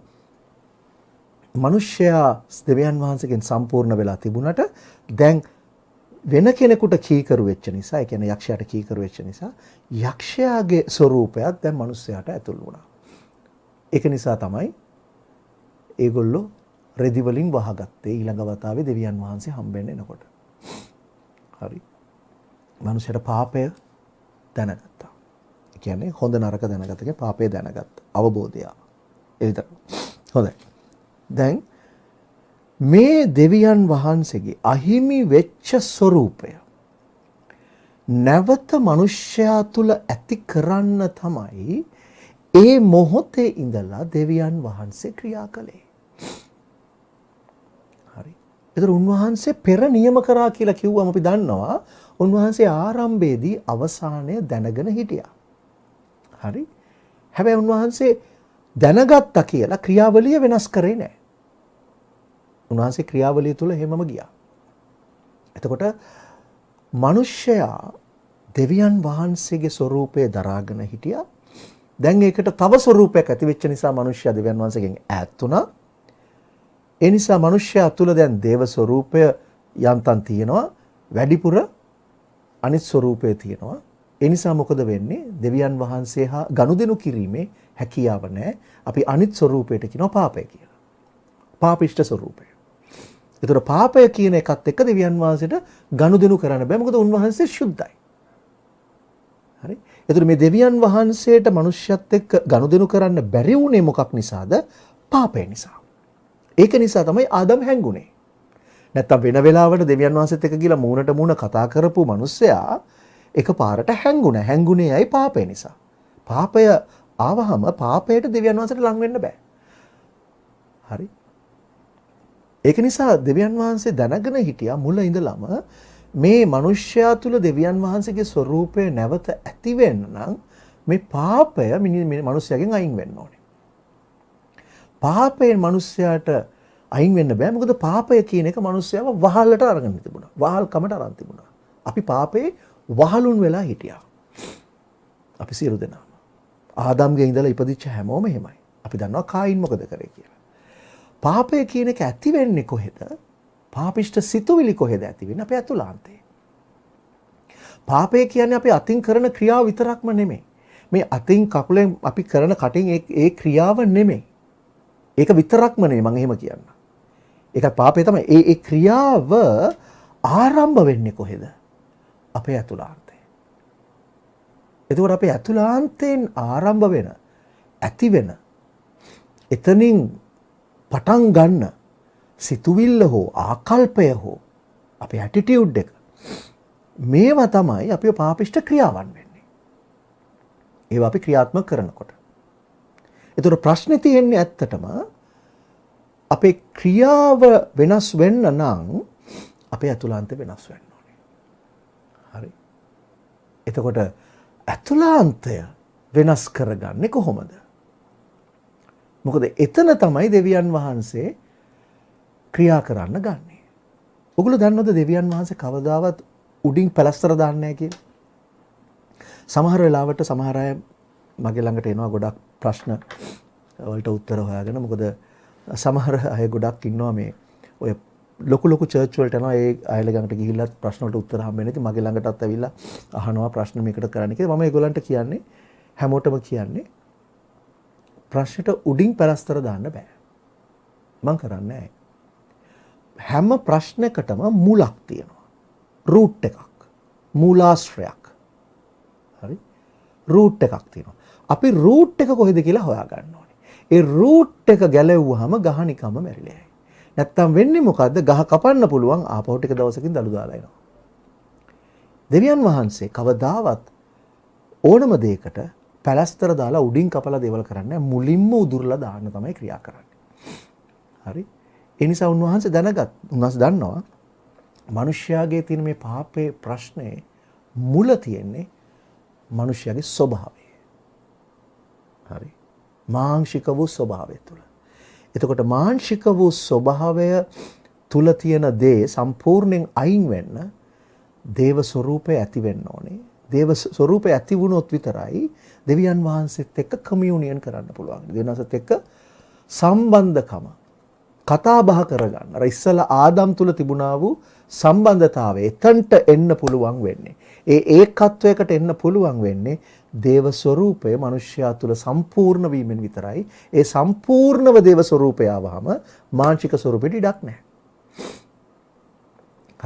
මිනිස්සයා දෙවියන් වහන්සේගෙන් සම්පූර්ණ වෙලා තිබුණට දැන් වෙන කෙනෙකුට කීකරු වෙච්ච නිසා, ඒ කියන්නේ යක්ෂයාට කීකරු වෙච්ච නිසා යක්ෂයාගේ ස්වරූපයත් දැන් මිනිස්සයාට ඇතුල් වුණා. ඒක නිසා තමයි ඒගොල්ලෝ රෙදි වලින් වහගත්තේ ඊළඟ වතාවේ දෙවියන් වහන්සේ හම්බෙන්න එනකොට. හරි. මිනිස්සයාට පාපය දැනගත්තා. ඒ කියන්නේ හොඳ නරක දැනගත්තේ පාපය දැනගත්තා. අවබෝධය. ඒ විතර. හොඳයි. දැන් මේ දෙවියන් වහන්සේගේ අහිමි වෙච්ච ස්වરૂපය නැවත මිනිසයා තුල ඇති කරන්න තමයි ඒ මොහොතේ ඉඳලා දෙවියන් වහන්සේ ක්‍රියා කළේ. හරි. ඒතර උන්වහන්සේ පෙර නියම කරා කියලා කිව්වම අපි දන්නවා උන්වහන්සේ ආරම්භයේදී අවසානය දැනගෙන හිටියා. හරි. හැබැයි උන්වහන්සේ දැනගත්තා කියලා ක්‍රියාවලිය වෙනස් කරේ නැහැ. උන්වහන්සේ ක්‍රියාවලිය තුල හැමම ගියා. එතකොට මිනිසයා දෙවියන් වහන්සේගේ ස්වરૂපය දරාගෙන හිටියා. දැන් ඒකට තව ස්වરૂපයක් ඇති වෙච්ච නිසා මිනිසයා දෙවියන් වහන්සේගෙන් ඈත් වුණා. ඒ නිසා මිනිසයා තුල දැන් දේව ස්වરૂපය යන්තම් තියෙනවා. වැඩිපුර අනිත් ස්වરૂපය තියෙනවා. ඒ නිසා මොකද වෙන්නේ? දෙවියන් වහන්සේ හා ගනුදෙනු කිරීමේ හැකියාව නැහැ. අපි අනිත් ස්වરૂපයට කියනවා පාපය කියලා. පාපිෂ්ඨ ස්වરૂපය. ඒතර පාපය කියන එකත් එක්ක දෙවියන් වහන්සේට ගනුදෙනු කරන්න බෑ. මොකද උන්වහන්සේ සුද්ධයි. හරි. ඒතර මේ දෙවියන් වහන්සේට මිනිස්සුත් එක්ක ගනුදෙනු කරන්න බැරි වුණේ මොකක් නිසාද? පාපය නිසා. ඒක නිසා තමයි ආදම් හැංගුනේ. නැත්තම් වෙන වෙලාවකට දෙවියන් වහන්සේත් එක්ක ගිහලා මූණට මූණ කතා කරපු මිනිස්සයා එකපාරට හැංගුණා. හැංගුනේ ඇයි? පාපය නිසා. පාපය ආවහම පාපයට දෙවියන් වහන්සේට ලං වෙන්න බෑ. හරි. ඒක නිසා දෙවියන් වහන්සේ දැනගෙන හිටියා මුල ඉඳලම මේ මිනිස්යා තුල දෙවියන් වහන්සේගේ ස්වરૂපය නැවත ඇති වෙන්න නම් මේ පාපය මිනිස්යාගෙන් අයින් වෙන්න ඕනේ. පාපයෙන් මිනිස්යාට අයින් වෙන්න බෑ. මොකද පාපය කියන එක මිනිස්යාව වහල්ලට අරගෙන තිබුණා. වහල්කමට අරන් තිබුණා. අපි පාපේ වහලුන් වෙලා හිටියා. අපි සියලු දෙනාම. ආදම්ගේ ඉඳලා ඉපදිච්ච හැමෝම එහෙමයි. අපි දන්නවා කායින් මොකද කරේ කියලා. පාපය කියන එක ඇති වෙන්නේ කොහෙද? පාපිෂ්ඨ සිතුවිලි කොහෙද ඇති වෙන්නේ? අපේ අතුලාන්තේ. පාපය කියන්නේ අපි අතින් කරන ක්‍රියාව විතරක්ම නෙමෙයි. මේ අතින් කකුලෙන් අපි කරන කටින් ඒ ක්‍රියාව නෙමෙයි. ඒක විතරක්ම නෙමෙයි මම එහෙම කියන්න. ඒක පාපය තමයි. ඒ ක්‍රියාව ආරම්භ වෙන්නේ කොහෙද? අපේ අතුලාන්තේ. එතකොට අපේ අතුලාන්තයෙන් ආරම්භ වෙන ඇති වෙන එතනින් පටන් ගන්න සිතුවිල්ල හෝ ආකල්පය හෝ අපේ ඇටිටියුඩ් එක මේවා තමයි අපේ පාපිෂ්ඨ ක්‍රියාවන් වෙන්නේ. ඒවා අපි ක්‍රියාත්මක කරනකොට. ඒතර ප්‍රශ්නේ තියෙන්නේ ඇත්තටම අපේ ක්‍රියාව වෙනස් වෙන්න නම් අපේ අතුලාන්තය වෙනස් වෙන්න ඕනේ. හරි. එතකොට අතුලාන්තය වෙනස් කරගන්නේ කොහොමද? මොකද එතන තමයි දෙවියන් වහන්සේ ක්‍රියා කරන්න ගන්නේ. ඔගොල්ලෝ දන්නවද දෙවියන් වහන්සේ කවදාවත් උඩින් පැලස්තර දාන්නේ නැහැ කියලා? සමහර වෙලාවට සමහර අය මගේ ළඟට එනවා ගොඩක් ප්‍රශ්න වලට උත්තර හොයාගෙන. මොකද සමහර අය ගොඩක් ඉන්නවා මේ ඔය ලොකු චර්ච් වලට යනවා. ඒ අයල ළඟට ගිහිල්ලා ප්‍රශ්න වලට උත්තර හම්බෙන්නේ නැති මගේ ළඟටත් ඇවිල්ලා අහනවා ප්‍රශ්න මේකට කරන්න කියලා. මම ඒගොල්ලන්ට කියන්නේ හැමෝටම කියන්නේ ප්‍රශ්නෙට උඩින් පැලස්තර දාන්න බෑ. මම කරන්නේ නැහැ. හැම ප්‍රශ්නයකටම මුලක් තියෙනවා. රූට් එකක්. මූලාශ්‍රයක්. හරි? රූට් එකක් තියෙනවා. අපි රූට් එක කොහෙද කියලා හොයාගන්න ඕනේ. ඒ රූට් එක ගැලෙව්වහම ගහ නිකම්ම මැරිලා යයි. නැත්තම් වෙන්නේ මොකද්ද? ගහ කපන්න පුළුවන් ආපහු ටික දවසකින් දළු දාලා එනවා. දෙවියන් වහන්සේ කවදාවත් ඕනම දෙයකට පැලස්තර දාලා උඩින් කපලා දේවල් කරන්නේ මුලින්ම උදුරලා දාන්න තමයි ක්‍රියා කරන්නේ. හරි? ඒ නිසා උන්වහන්සේ දන්නවා මනුෂ්‍යයාගේ තියෙන මේ පාපේ ප්‍රශ්නේ මුල තියෙන්නේ මනුෂ්‍යයාගේ ස්වභාවය. හරි. මාංශික වූ ස්වභාවය තුල. එතකොට මාංශික වූ ස්වභාවය තුල තියෙන දේ සම්පූර්ණයෙන් අයින් වෙන්න දේව ස්වરૂපය ඇති වෙන්න ඕනේ. දේව ස්වરૂපය ඇති වුණොත් විතරයි දෙවියන් වහන්සේත් එක්ක කමියුනියන් කරන්න පුළුවන්. දෙවියන් වහන්සේත් එක්ක සම්බන්ධකම කතා බහ කරගන්න. අර ඉස්සලා ආදම් තුල තිබුණා වූ සම්බන්ධතාවය එතනට එන්න පුළුවන් වෙන්නේ. ඒ ඒකත්වයකට එන්න පුළුවන් වෙන්නේ දේව ස්වરૂපය මනුෂ්‍යයා තුල සම්පූර්ණ වීමෙන් විතරයි. ඒ සම්පූර්ණව දේව ස්වરૂපය ආවහම මානසික ස්වરૂපෙට ඉඩක් නැහැ.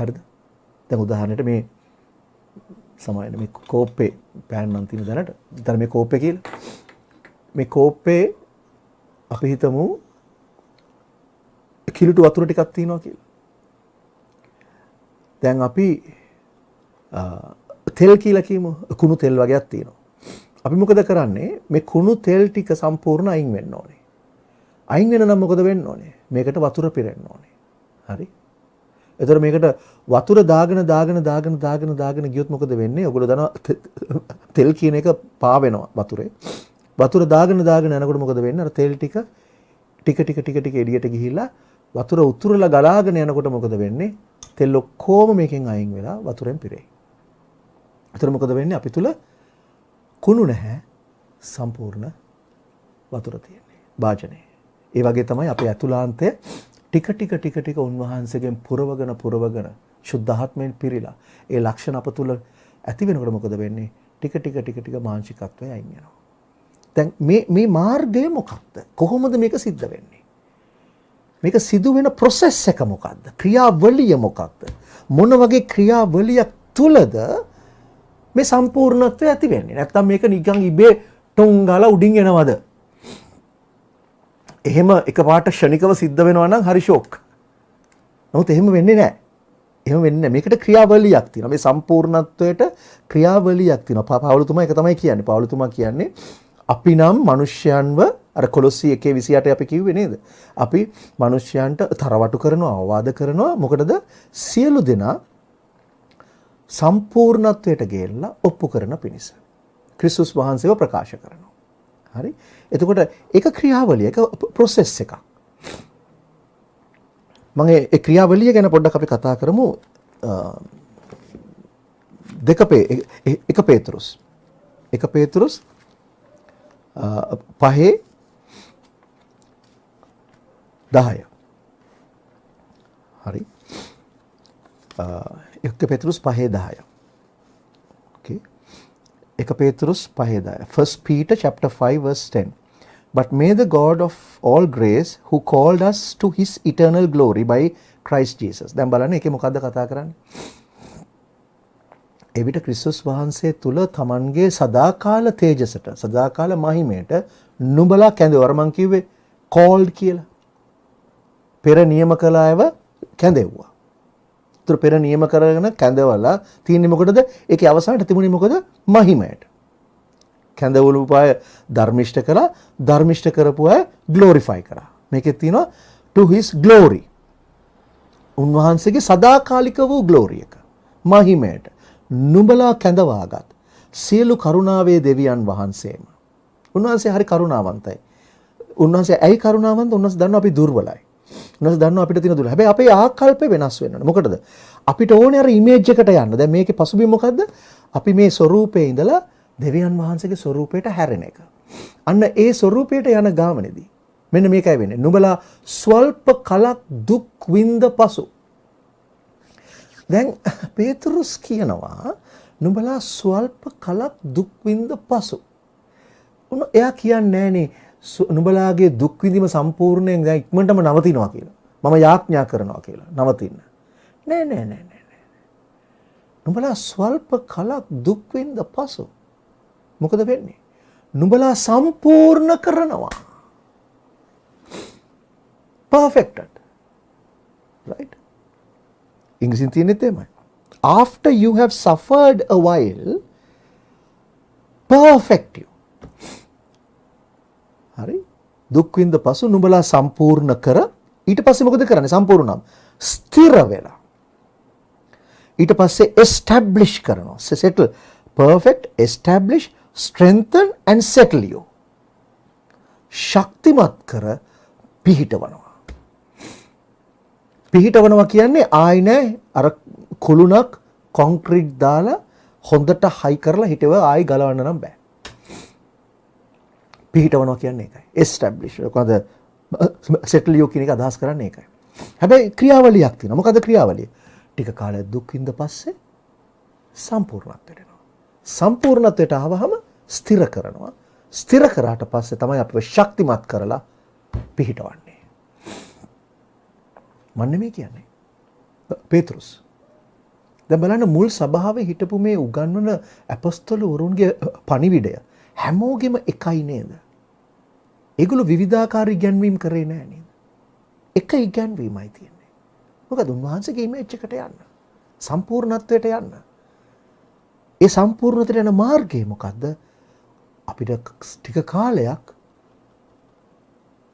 හරිද? දැන් උදාහරණයට මේ සමහරවිට මේ කෝප්පේ පෑන්නම් තියෙන දැනට. ඉතින් මේ කෝප්පේ කියලා. මේ කෝප්පේ අපි හිතමු කිලුටු වතුර ටිකක් තියෙනවා කියලා. දැන් අපි තෙල් කියලා කියමු. කුණු තෙල් වගේක් තියෙනවා. අපි මොකද කරන්නේ? මේ කුණු තෙල් ටික සම්පූර්ණ අයින් වෙන්න ඕනේ. අයින් වෙන නම් මොකද වෙන්න ඕනේ? මේකට වතුර පිරෙන්න ඕනේ. හරි? එතකොට මේකට වතුර දාගෙන ගියොත් මොකද වෙන්නේ? ඔයගොල්ලෝ දන්නවා තෙල් කියන එක පා වෙනවා වතුරේ. වතුර දාගෙන යනකොට මොකද වෙන්නේ? අර තෙල් ටික ටික එළියට ගිහිල්ලා වතුර උතුරලා ගලාගෙන යනකොට මොකද වෙන්නේ? තෙල් ඔක්කොම මේකෙන් අයින් වෙලා වතුරෙන් පිරෙයි. එතකොට මොකද වෙන්නේ? අපි තුල කුණු නැහැ, සම්පූර්ණ වතුර තියෙන්නේ. වාජනේ. ඒ වගේ තමයි අපේ අතුලාන්තය ටික උන්වහන්සේගෙන් පුරවගෙන සුද්ධාත්මයෙන් පිරීලා ඒ ලක්ෂණ අප තුල ඇති වෙනකොට මොකද වෙන්නේ? ටික මානසිකත්වය අයින් වෙනවා. දැන් මේ මාර්ගය මොකක්ද? කොහොමද මේක සිද්ධ වෙන්නේ? මේක සිදු වෙන process එක මොකක්ද? ක්‍රියාවලිය මොකක්ද? මොන වගේ ක්‍රියාවලියක් තුලද මේ සම්පූර්ණත්වය ඇති වෙන්නේ? නැත්තම් මේක නිකන් ඉබේ ටොං ගාලා උඩින් එනවද? එහෙම එකපාරට ක්ෂණිකව සිද්ධ වෙනවා නම් හරි ෂොක්. නමුත් එහෙම වෙන්නේ නැහැ. එහෙම වෙන්නේ නැහැ. මේකට ක්‍රියාවලියක් තියෙනවා. මේ සම්පූර්ණත්වයට ක්‍රියාවලියක් තියෙනවා. පාවුලතුමා ඒක තමයි කියන්නේ. පාවුලතුමා කියන්නේ අපි නම් මිනිස්යන්ව අර කොලොස්සි 1:28 අපි කිව්වේ නේද? අපි මිනිස්යන්ට තරවටු කරනවා, අවවාද කරනවා. මොකටද? සියලු දෙනා සම්පූර්ණත්වයට ගෙල්ලා ඔප්පු කරන පිණිස. ක්‍රිස්තුස් වහන්සේව ප්‍රකාශ කරනවා. හරි? එතකොට ඒක ක්‍රියාවලිය, ඒක process එකක්. මම ඒ ක්‍රියාවලිය ගැන පොඩ්ඩක් අපි කතා කරමු. එක පේතෘස් 5:10. හරි. 1 Petrus 5:10. Okay. 1 Petrus 5:10. 1 Peter chapter 5 verse 10. But may the God of all grace who called us to his eternal glory by Christ Jesus. දැන් බලන්න ඒකේ මොකද්ද කතා කරන්නේ? එවිට ක්‍රිස්තුස් වහන්සේ තුල තමන්ගේ සදාකාල තේජසට, සදාකාල මහිමයට නුඹලා කැඳවර මං කිව්වේ called කියලා. පෙර නියම කළ අයව කැඳෙව්වා. ඒතර පෙර නියම කරගෙන කැඳවලා තියෙන්නේ මොකටද? ඒකේ අවසානයේ තිබුණේ මොකද? මහිමයට. කැඳවලු අය ධර්මිෂ්ඨ කළා, ධර්මිෂ්ඨ කරපු අය glorify කරා. මේකේ තියෙනවා to his glory. උන්වහන්සේගේ සදාකාලික වූ glory එක. මහිමයට නුඹලා කැඳවාගත් සියලු කරුණාවේ දෙවියන් වහන්සේම. උන්වහන්සේ හරි කරුණාවන්තයි. උන්වහන්සේ ඇයි කරුණාවන්ත? උන්වහන්සේ දන්නවා අපි දුර්වලයි. උන්වහන්සේ දන්නවා අපිට තියෙන දුර්වල. හැබැයි අපේ ආකල්පය වෙනස් වෙන්න ඕනේ. මොකටද? අපිට ඕනේ අර ඉමේජ් එකට යන්න. දැන් මේකේ පසුබිම මොකද්ද? අපි මේ ස්වરૂපයේ ඉඳලා දෙවියන් වහන්සේගේ ස්වરૂපයට හැරෙන එක. අන්න ඒ ස්වરૂපයට යන ගාමනේදී මෙන්න මේකයි වෙන්නේ. නුඹලා ස්වල්ප කලක් දුක් විඳ පසු. දැන් පේතෘස් කියනවා නුඹලා ස්වල්ප කලක් දුක් විඳ පසු. එයා කියන්නේ නෑනේ නුඹලාගේ දුක් විඳීම සම්පූර්ණයෙන් දැන් ඉක්මනටම නවතිනවා කියලා. මම යාඥා කරනවා කියලා. නවතින්න. නෑ. නුඹලා ස්වල්ප කලක් දුක් විඳ පසු මොකද වෙන්නේ? නුඹලා සම්පූර්ණ කරනවා. perfected. Right? ඉංග්‍රීසියෙන් තියෙන්නේ එතෙමයි. After you have suffered a while, perfect you. හරි? දුක් විඳ පසු නුඹලා සම්පූර්ණ කර ඊට පස්සේ මොකද කරන්නේ? සම්පූර්ණ නම් ස්ථිර වෙලා. ඊට පස්සේ establish කරනවා. settle, perfect, establish, strengthen and settle you. ශක්තිමත් කර පිහිටවනවා. පිහිටවනවා කියන්නේ ආයි නෑ අර කුළුණක් කොන්ක්‍රීට් දාලා හොඳට හයි කරලා හිටව ආයි ගලවන්න නම් බෑ. පිහිටවනවා කියන්නේ ඒකයි. establish. මොකද settle you කියන එක අදහස් කරන්නේ ඒකයි. හැබැයි ක්‍රියාවලියක් තියෙනවා. මොකද ක්‍රියාවලිය? ටික කාලයක් දුක් විඳ පස්සේ සම්පූර්ණත්වයට එනවා. සම්පූර්ණත්වයට ආවහම ස්ථිර කරනවා. ස්ථිර කරාට පස්සේ තමයි අපිව ශක්තිමත් කරලා පිහිටවන්නේ. මම නෙමෙයි කියන්නේ. පේතෘස්. දැන් බලන්න මුල් සභාවේ හිටපු මේ උගන්වන අපොස්තල වරුන්ගේ පණිවිඩය හැමෝගෙම එකයි නේද? ඒගොල්ලෝ විවිධාකාර ඉගැන්වීම් කරේ නෑ නේද? එක ඉගැන්වීමයි තියෙන්නේ. මොකද උන්වහන්සේගේ ඉමේජ් එකට යන්න. සම්පූර්ණත්වයට යන්න. ඒ සම්පූර්ණතට යන මාර්ගය මොකද්ද? අපිට ටික කාලයක්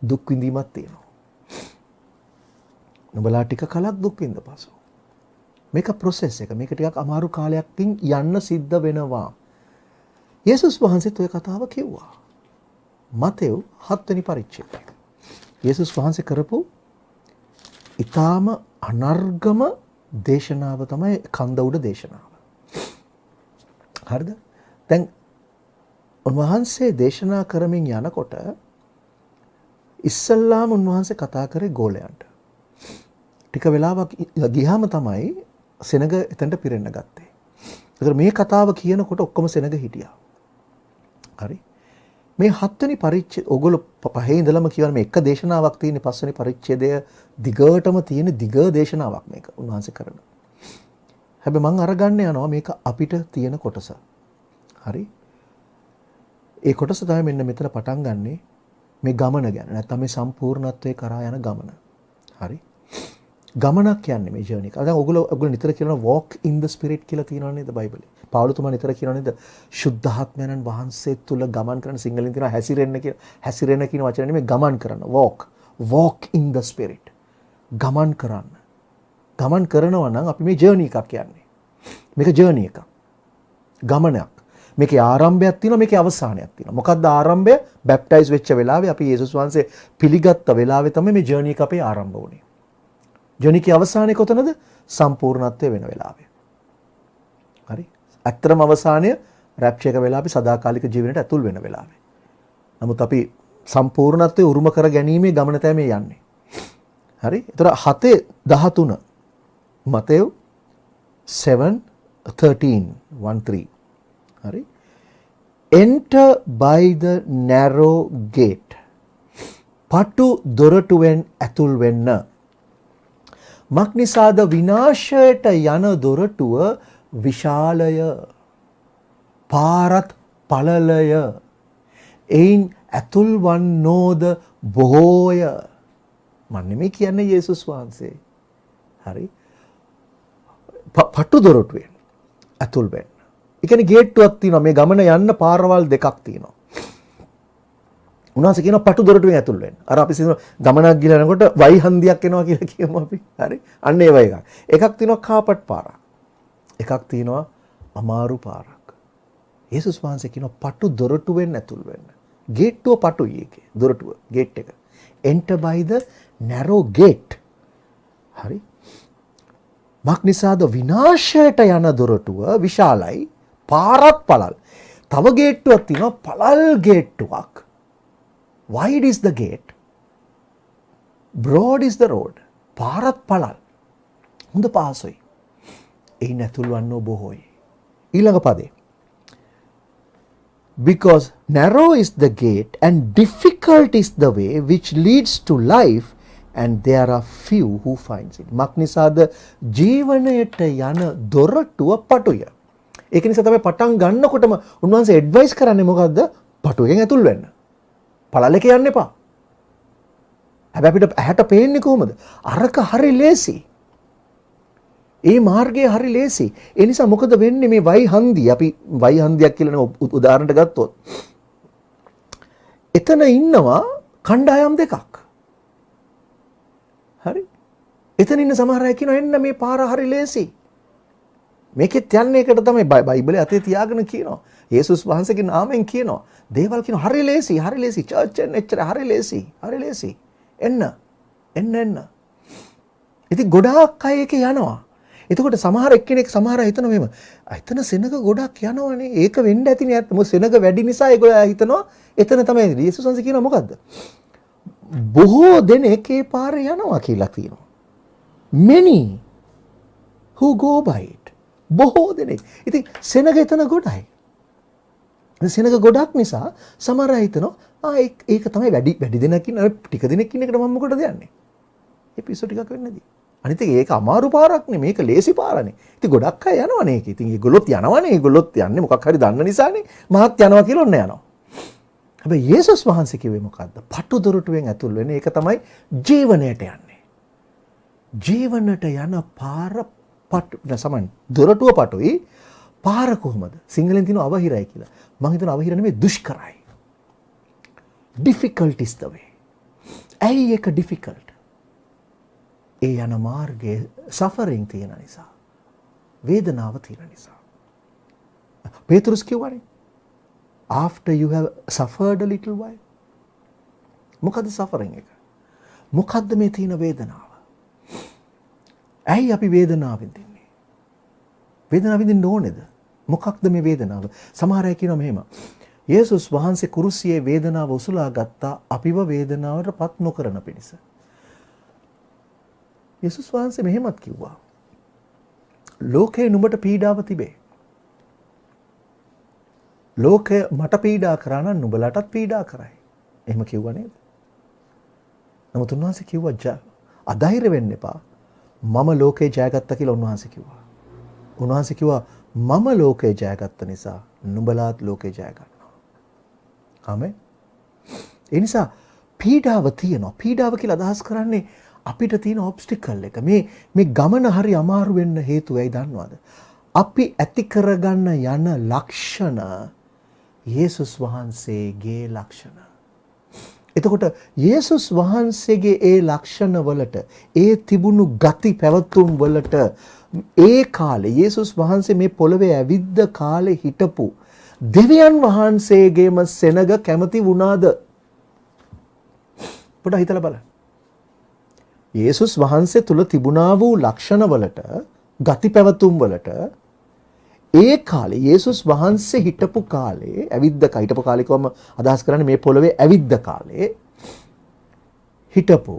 දුක් විඳීමක් තියෙනවා. නුඹලා ටික කලක් දුක් විඳ පසු. මේක process එක. මේක ටිකක් අමාරු කාලයකින් යන්න සිද්ධ වෙනවා. යේසුස් වහන්සේත් ඔය කතාව කිව්වා. මතෙව් 7 වෙනි පරිච්ඡේදය. යේසුස් වහන්සේ කරපු ඊටාම අනර්ගම දේශනාව තමයි කන්ද උඩ දේශනාව. හරිද? දැන් උන්වහන්සේ දේශනා කරමින් යනකොට ඉස්සල්ලාම උන්වහන්සේ කතා කරේ ගෝලයන්ට. ටික වෙලාවක් ගියාම තමයි සෙනග එතනට පිරෙන්න ගත්තේ. ඒතර මේ කතාව කියනකොට ඔක්කොම සෙනග හිටියා. හරි? මේ 7 වෙනි පරිච්ඡේදය ඕගොල්ලෝ පහේ ඉඳලම කියවන මේ එක දේශනාවක් තියෙන 5 වෙනි පරිච්ඡේදය දිගටම තියෙන දිග දේශනාවක් මේක උන්වහන්සේ කරන. හැබැයි මම අරගන්න යනවා මේක අපිට තියෙන කොටස. හරි? ඒ කොටස තමයි මෙන්න මෙතන පටන් ගන්නෙ මේ ගමන ගැන. නැත්නම් මේ සම්පූර්ණත්වයේ කරා යන ගමන. හරි? ගමනක් කියන්නේ මේ ජර්නි එක. දැන් ඔයගොල්ලෝ නිතර කියනවා walk in the spirit කියලා තියෙනවා නේද බයිබලේ. පාවුලතුමා නිතර කියනවා නේද ශුද්ධාත්මයන් වහන්සේ තුල ගමන් කරන සිංහලෙන් කියනවා හැසිරෙන්න කියලා. හැසිරෙන කියන වචනේ නෙමෙයි ගමන් කරන. walk in the spirit. ගමන් කරන්න. ගමන් කරනවා නම් අපි මේ ජර්නි එකක් කියන්නේ. මේක ජර්නි එකක්. ගමනක්. මේකේ ආරම්භයක් තියෙනවා මේකේ අවසානයක් තියෙනවා. මොකක්ද ආරම්භය? බැප්ටයිස් වෙච්ච වෙලාවේ අපි යේසුස් වහන්සේ පිළිගත්ත වෙලාවේ තමයි මේ ජර්නි එක අපේ ආරම්භ වුනේ. ජර්නි එකේ අවසානය කොතනද? සම්පූර්ණත්වය වෙන වෙලාවේ. හරි? ඇත්තටම අවසානය රැප්චර් එක වෙලා අපි සදාකාලික ජීවනයට ඇතුල් වෙන වෙලාවේ. නමුත් අපි සම්පූර්ණත්වය උරුම කර ගැනීමේ ගමන තමයි මේ යන්නේ. හරි? ඒතර 7:13 මතෙව් 7:13 හරි? Enter by the narrow gate. පටු දොරටුවෙන් ඇතුල් වෙන්න. මක්නිසාද විනාශයට යන දොරටුව විශාලය. පාරත් පළලය. එයින් ඇතුල් වන්නෝද බොහෝය. මම නෙමෙයි කියන්නේ යේසුස් වහන්සේ. හරි? පටු දොරටුවෙන් ඇතුල් වෙන්න. ඒ කියන්නේ ගේට්ටුවක් තියෙනවා. මේ ගමන යන්න පාරවල් දෙකක් තියෙනවා. උන්වහන්සේ කියනවා පටු දොරටුවෙන් ඇතුල් වෙන්න. අර අපි සිතන ගමනක් ගිහලා යනකොට වයි හන්දියක් එනවා කියලා කියමු අපි. හරි? අන්න ඒ වගේ එකක්. එකක් තියෙනවා කාපට් පාරක්. එකක් තියෙනවා අමාරු පාරක්. යේසුස් වහන්සේ කියනවා පටු දොරටුවෙන් ඇතුල් වෙන්න. ගේට්ටුව පටුයි ඒකේ. දොරටුව ගේට් එක. Enter by the narrow gate. හරි? මක්නිසාද විනාශයට යන දොරටුව විශාලයි. පාරත් පළල්. තව ගේට්ටුවක් තියෙනවා පළල් ගේට්ටුවක්. Wide is the gate, broad is the road. පාරත් පළල්. හොඳ පහසුයි. එයින් ඇතුල් වන්නෝ බොහෝයි. ඊළඟ පදේ. Because narrow is the gate and difficult is the way which leads to life and there are few who finds it. මක්නිසාද ජීවනයට යන දොරටුව පටුය. ඒක නිසා තමයි පටන් ගන්නකොටම උන්වහන්සේ ඇඩ්වයිස් කරන්නේ මොකද්ද? පටුවෙන් ඇතුල් වෙන්න. පළලක යන්න එපා. හැබැයි අපිට ඇහැට පේන්නේ කොහොමද? අරක හරි ලේසි. ඒ මාර්ගය හරි ලේසි. ඒ නිසා මොකද වෙන්නේ මේ වයි හන්දිය අපි වයි හන්දියක් කියලා උදාහරණයක් ගත්තොත් එතන ඉන්නවා කණ්ඩායම් දෙකක්. හරි. එතන ඉන්න සමහර අය කියනවා එන්න මේ පාර හරි ලේසි. මේකෙත් යන්නේ එකට තමයි බයිබලයේ අතේ තියාගෙන කියනවා. යේසුස් වහන්සේගේ නාමයෙන් කියනවා. දේවල් කියනවා හරි ලේසි, හරි ලේසි. චර්ච් එකෙන් එච්චර හරි ලේසි, හරි ලේසි. එන්න. ඉතින් ගොඩාක් අය ඒකේ යනවා. එතකොට සමහර එක්කෙනෙක් සමහර අය හිතනවා මෙහෙම. එතන සෙනඟ ගොඩක් යනවනේ. ඒක වෙන්න ඇතිනේ ඇත්ත. මොකද සෙනඟ වැඩි නිසා ඒගොල්ලෝ හිතනවා එතන තමයි. යේසුස් වහන්සේ කියනවා මොකද්ද? බොහෝ දෙනෙක් ඒ පාරේ යනවා කියලා කියනවා. Many who go by it. බොහෝ දෙනෙක්. ඉතින් සෙනඟ එතන ගොඩයි. සෙනඟ ගොඩක් නිසා සමහර අය හිතනවා ඒක තමයි වැඩි දෙනෙක් ඉන්න ටික දෙනෙක් ඉන්න එකට මම මොකටද යන්නේ? ඒ පිස්සු ටිකක් වෙන්නේදී. අනිත් එක ඒක අමාරු පාරක් නේ. මේක ලේසි පාරනේ. ඉතින් ගොඩක් අය යනවනේ ඒක. ඉතින් ඒගොල්ලොත් යනවනේ. ඒගොල්ලොත් යන්නේ මොකක් හරි දන්න නිසානේ. මහත් යනවා කියලා ඔන්න යනවා. හැබැයි යේසුස් වහන්සේ කිව්වේ මොකද්ද? පටු දොරටුවෙන් ඇතුල් වෙන්නේ. ඒක තමයි ජීවණයට යන්නේ. ජීවණයට යන පාර පටු සමන් දොරටුව පටුයි පාර කොහමද? සිංහලෙන් කියනවා අවහිරයි කියලා. මම හිතනවා අවහිර නෙමෙයි දුෂ්කරයි. difficult is the way. ඇයි ඒක difficult? ඒ යන මාර්ගයේ suffering තියෙන නිසා. වේදනාව තියෙන නිසා. පේතුරුස් කිව්වනේ after you have suffered a little while. මොකද්ද suffering එක? මොකද්ද මේ තියෙන වේදනාව? ඇයි අපි වේදනාව විඳින්නේ? වේදනාව විඳින්න ඕනේද? මොකක්ද මේ වේදනාව? සමහර අය කියනවා මෙහෙම. යේසුස් වහන්සේ කුරුසියේ වේදනාව උසුලා ගත්තා අපිව වේදනාවටපත් නොකරන පිණිස. යේසුස් වහන්සේ මෙහෙමත් කිව්වා. ලෝකේ නුඹට පීඩාව තිබේ. ලෝකය මට පීඩා කරා නම් නුඹලටත් පීඩා කරයි. එහෙම කිව්වා නේද? නමුත් උන්වහන්සේ කිව්වා අධෛර්ය වෙන්න එපා. මම ලෝකේ ජයගත්තා කියලා උන්වහන්සේ කිව්වා. උන්වහන්සේ කිව්වා මම ලෝකේ ජයගත්ත නිසා නුඹලාත් ලෝකේ ජය ගන්නවා. ආමෙන්. ඒ නිසා පීඩාව තියෙනවා. පීඩාව කියලා අදහස් කරන්නේ අපිට තියෙන ඔබ්ස්ටිකල් එක. මේ ගමන හරි අමාරු වෙන්න හේතුව ඇයි දන්නවද? අපි ඇති කරගන්න යන ලක්ෂණ යේසුස් වහන්සේගේ ලක්ෂණ. එතකොට යේසුස් වහන්සේගේ ඒ ලක්ෂණ වලට ඒ තිබුණු ගති පැවතුම් වලට ඒ කාලේ යේසුස් වහන්සේ මේ පොළවේ ඇවිද්ද කාලේ හිටපු දෙවියන් වහන්සේගේම සෙනග කැමති වුණාද? පොඩ්ඩක් හිතලා බලන්න. යේසුස් වහන්සේ තුල තිබුණා වූ ලක්ෂණ වලට ගති පැවතුම් වලට ඒ කාලේ යේසුස් වහන්සේ හිටපු කාලේ හිටපු කාලේ කොහොම අදහස් කරන්නේ මේ පොළවේ ඇවිද්ද කාලේ හිටපු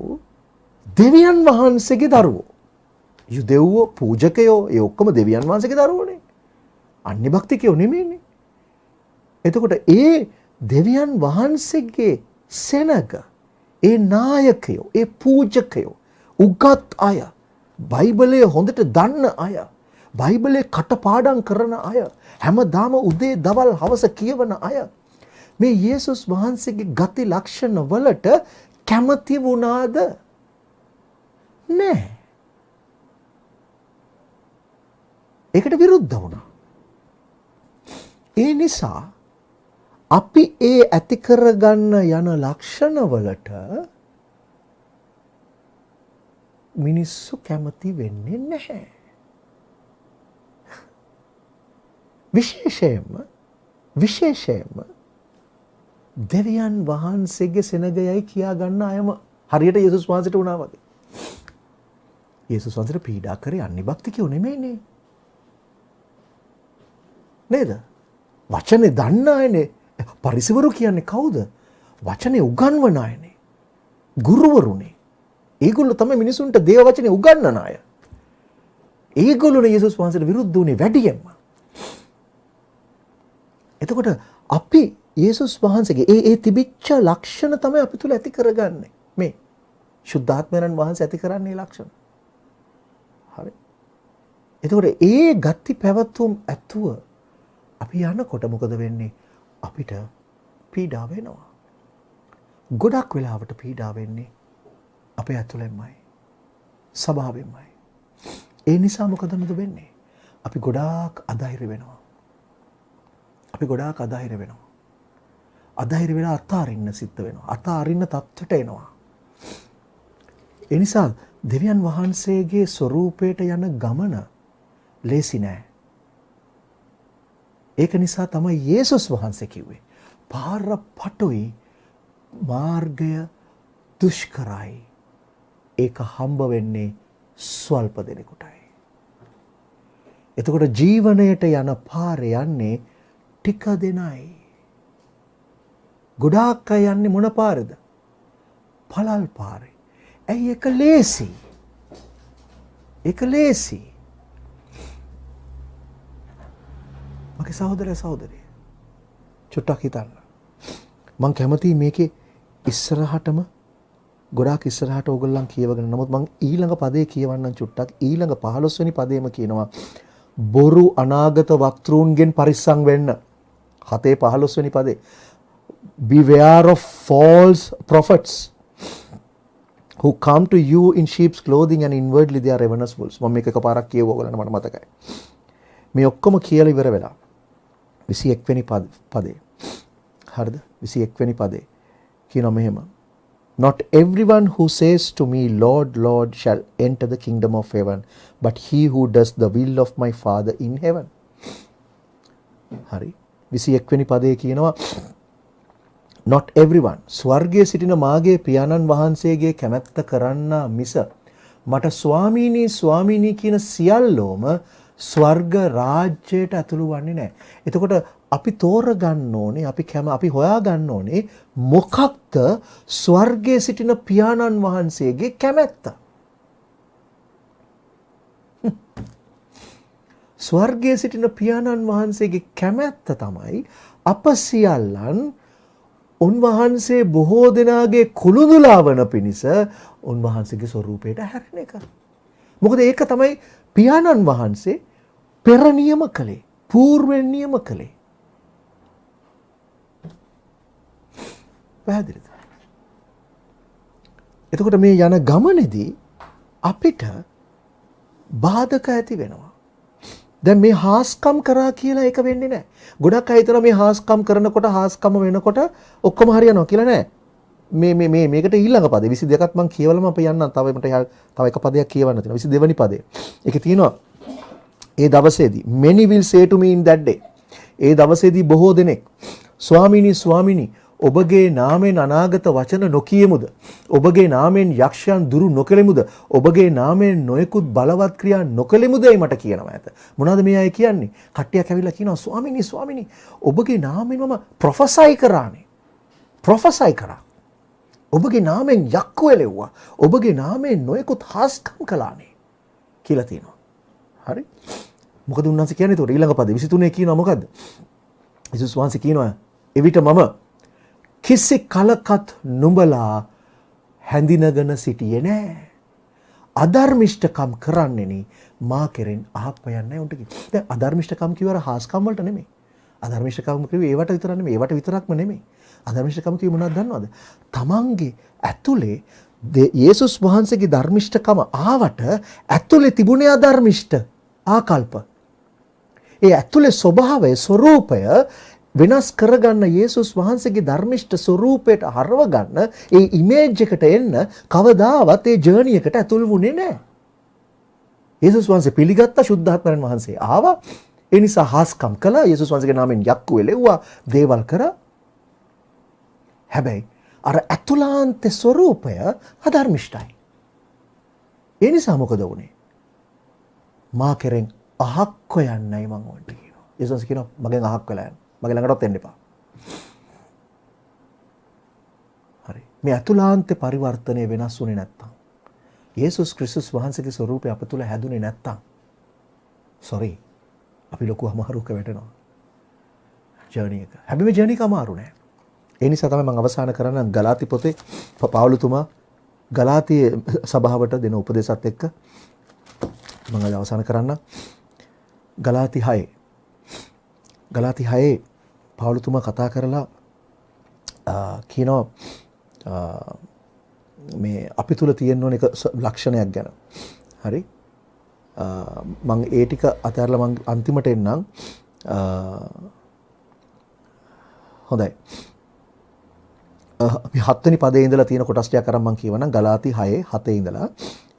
දෙවියන් වහන්සේගේ දරුවෝ යුදෙව්වෝ පූජකයෝ ඒ ඔක්කොම දෙවියන් වහන්සේගේ දරුවෝනේ. අන්‍ය භක්තිකයෝ නෙමෙයිනේ. එතකොට ඒ දෙවියන් වහන්සේගේ සෙනග ඒ නායකයෝ ඒ පූජකයෝ උගත් අය බයිබලය හොඳට දන්න අය බයිබලේ කටපාඩම් කරන අය හැමදාම උදේ දවල් හවස කියවන අය මේ යේසුස් වහන්සේගේ ගති ලක්ෂණ වලට කැමති වුණාද? නැහැ. ඒකට විරුද්ධ වුණා. ඒ නිසා අපි ඒ ඇති කරගන්න යන ලක්ෂණ වලට මිනිස්සු කැමති වෙන්නේ නැහැ. විශේෂයෙන්ම දෙවියන් වහන්සේගේ සෙනගයයි කියා ගන්න අයම හරියට යේසුස් වහන්සේට වුණා වගේ. යේසුස් වහන්සේට පීඩා කරේ අන්‍ය භක්තිකයෝ නෙමෙයිනේ. නේද? වචනේ දන්න අයනේ. පරිසවරු කියන්නේ කවුද? වචනේ උගන්වන අයනේ. ගුරුවරුනේ. ඒගොල්ලෝ තමයි මිනිසුන්ට දේව වචනේ උගන්වන අය. ඒගොල්ලෝනේ යේසුස් වහන්සේට විරුද්ධ වුණේ වැඩියෙන්ම. එතකොට අපි යේසුස් වහන්සේගේ ඒ තිබිච්ච ලක්ෂණ තමයි අපි තුල ඇති කරගන්නේ. මේ ශුද්ධාත්මයන් වහන්සේ ඇති කරන්නේ ලක්ෂණ. හරි. එතකොට ඒ ගති පැවතුම් ඇතුව අපි යනකොට මොකද වෙන්නේ? අපිට පීඩා වෙනවා. ගොඩක් වෙලාවට පීඩා වෙන්නේ අපේ ඇතුළෙන්මයි. ස්වභාවයෙන්මයි. ඒ නිසා මොකද වෙන්නේ? අපි ගොඩාක් අධෛර්ය වෙනවා. අධෛර්ය වෙලා අතාරින්න සිද්ධ වෙනවා. අතාරින්න තත්ත්වයට එනවා. ඒ නිසා දෙවියන් වහන්සේගේ ස්වරූපයට යන ගමන ලේසි නෑ. ඒක නිසා තමයි යේසුස් වහන්සේ කිව්වේ පාර පටුයි මාර්ගය දුෂ්කරයි. ඒක හම්බ වෙන්නේ ස්වල්ප දෙනෙකුටයි. එතකොට ජීවනයට යන පාර යන්නේ ටික දෙනයි. ගොඩාක් අය යන්නේ මොන පාරද? පළල් පාරේ. ඇයි ඒක ලේසි? ඒක ලේසි. මගේ සහෝදරය සහෝදරිය චුට්ටක් හිතන්න. මං කැමතියි මේකේ ඉස්සරහටම ගොඩාක් ඉස්සරහට ඕගොල්ලන් කියවගෙන. නමුත් මං ඊළඟ පදේ කියවන්නම් චුට්ටක්. ඊළඟ 15 වෙනි පදේම කියනවා බොරු අනාගත වක්තෘන්ගෙන් පරිස්සම් වෙන්න. 7:15 වෙනි පදේ. Beware of false prophets who come to you in sheep's clothing and inwardly they are ravenous wolves. මම මේක එකපාරක් කියවුවා ඔයගොල්ලන්ට මට මතකයි. මේ ඔක්කොම කියලා ඉවර වෙලා 21 වෙනි පදේ. හරිද? 21 වෙනි පදේ කියනවා මෙහෙම. Not everyone who says to me, Lord, Lord, shall enter the kingdom of heaven, but he who does the will of my Father in heaven. හරි. 21 වෙනි පදේ කියනවා not everyone ස්වර්ගයේ සිටින මාගේ පියාණන් වහන්සේගේ කැමැත්ත කරන්න මිස මට ස්වාමීනි ස්වාමීනි කියන සියල්ලෝම ස්වර්ග රාජ්‍යයට ඇතුළු වන්නේ නැහැ. එතකොට අපි තෝරගන්න ඕනේ අපි හොයා ගන්න ඕනේ මොකක්ද ස්වර්ගයේ සිටින පියාණන් වහන්සේගේ කැමැත්ත. ස්වර්ගයේ සිටින පියාණන් වහන්සේගේ කැමැත්ත තමයි අප සියල්ලන් උන්වහන්සේ බොහෝ දෙනාගේ කුළුදුලා වන පිණිස උන්වහන්සේගේ ස්වරූපයට හැරෙන එක. මොකද ඒක තමයි පියාණන් වහන්සේ පෙර නියම කළේ, పూర్වෙන් නියම කළේ. පැහැදිලිද? එතකොට මේ යන ගමනේදී අපිට බාධක ඇති වෙනවා. දැන් මේ හාස්කම් කරා කියලා ඒක වෙන්නේ නැහැ. ගොඩක් අය හිතනවා මේ හාස්කම් කරනකොට හාස්කම වෙනකොට ඔක්කොම හරියනවා කියලා නෑ. මේකට ඊළඟ පදේ 22ත් මම කියවලම අපි යන්නම්. තව එක පදයක් කියවන්න තියෙනවා. 22 වෙනි පදේ. ඒකේ තියෙනවා ඒ දවසේදී many will say to me in that day. ඒ දවසේදී බොහෝ දෙනෙක් ස්වාමීනි ස්වාමීනි ඔබගේ නාමයෙන් අනාගත වචන නොකියමුද? ඔබගේ නාමයෙන් යක්ෂයන් දුරු නොකළෙමුද? ඔබගේ නාමයෙන් නොයෙකුත් බලවත් ක්‍රියා නොකළෙමුදයි මට කියනවා ඇත. මොනවද මේ අය කියන්නේ? කට්ටියක් ඇවිල්ලා කියනවා ස්වාමීනි ස්වාමීනි ඔබගේ නාමයෙන් මම ප්‍රොෆෙසයි කරානේ. ප්‍රොෆෙසයි කරා. ඔබගේ නාමයෙන් යක්කු එලෙව්වා. ඔබගේ නාමයෙන් නොයෙකුත් හාස්කම් කළානේ කියලා තියෙනවා. හරි? මොකද උන්වහන්සේ කියන්නේ ඒතකොට ඊළඟ පදේ 23 කියනවා මොකද්ද? යේසුස් වහන්සේ කියනවා එවිට මම කිසි කලකත් නුඹලා හැඳිනගෙන සිටියේ නෑ. අධර්මිෂ්ඨකම් කරන්නෙනි මා කෙරෙන් අහක් පයන්නේ උන්ට කිව්වා. දැන් අධර්මිෂ්ඨකම් කියවර හාස්කම් වලට නෙමෙයි. අධර්මිෂ්ඨකම් කිව්වේ ඒවට විතර නෙමෙයි. ඒවට විතරක්ම නෙමෙයි. අධර්මිෂ්ඨකම් කිව්වේ මොනවද දන්නවද? තමන්ගේ ඇතුලේ යේසුස් වහන්සේගේ ධර්මිෂ්ඨකම ආවට ඇතුලේ තිබුණේ අධර්මිෂ්ඨ ආකල්ප. ඒ ඇතුලේ ස්වභාවය ස්වરૂපය වෙනස් කරගන්න යේසුස් වහන්සේගේ ධර්මිෂ්ඨ ස්වરૂපයට හරව ගන්න ඒ ඉමේජ් එකට එන්න කවදාවත් ඒ ජර්නි එකට ඇතුල් වුණේ නැහැ. යේසුස් වහන්සේ පිළිගත්ත ශුද්ධාත්මයන් වහන්සේ ආවා. ඒ නිසා හාස්කම් කළා. යේසුස් වහන්සේගේ නාමයෙන් යක්කු එලෙව්වා. දේවල් කරා. හැබැයි අර ඇතුළාන්ත ස්වરૂපය අධර්මිෂ්ඨයි. ඒ නිසා මොකද වුනේ? මා කෙරෙන් අහක් හොයන්නයි මම ඕන්ට කියනවා. යේසුස් කියනවා මගෙන් අහක් වෙලා යන්න. මගේ ළඟටත් එන්න එපා. හරි. මේ අතුලාන්ත පරිවර්තනය වෙනස් වුණේ නැත්තම් යේසුස් ක්‍රිස්තුස් වහන්සේගේ ස්වරූපය අප තුළ හැදුනේ නැත්තම් sorry අපි ලොකු අමාරුවක වැටෙනවා. ජර්නි එක. හැබැයි මේ ජර්නි එක අමාරු නෑ. ඒ නිසා තමයි මම අවසාන කරන්න ගලාති පොතේ පාවුලුතුමා ගලාති සභාවට දෙන උපදේශات එක්ක මම අවසාන කරන්න ගලාති 6 ගලාති 6 පාවුලුතුමා කතා කරලා කියනවා මේ අපි තුල තියෙන ඕන එක ලක්ෂණයක් ගැන. හරි? මම ඒ ටික අතහැරලා මම අන්තිමට එන්නම්. හොඳයි. අපි 7 වෙනි පදේ ඉඳලා තියෙන කොටස් ටික අරන් මම කියවනම් ගලාති 6:7 ඉඳලා.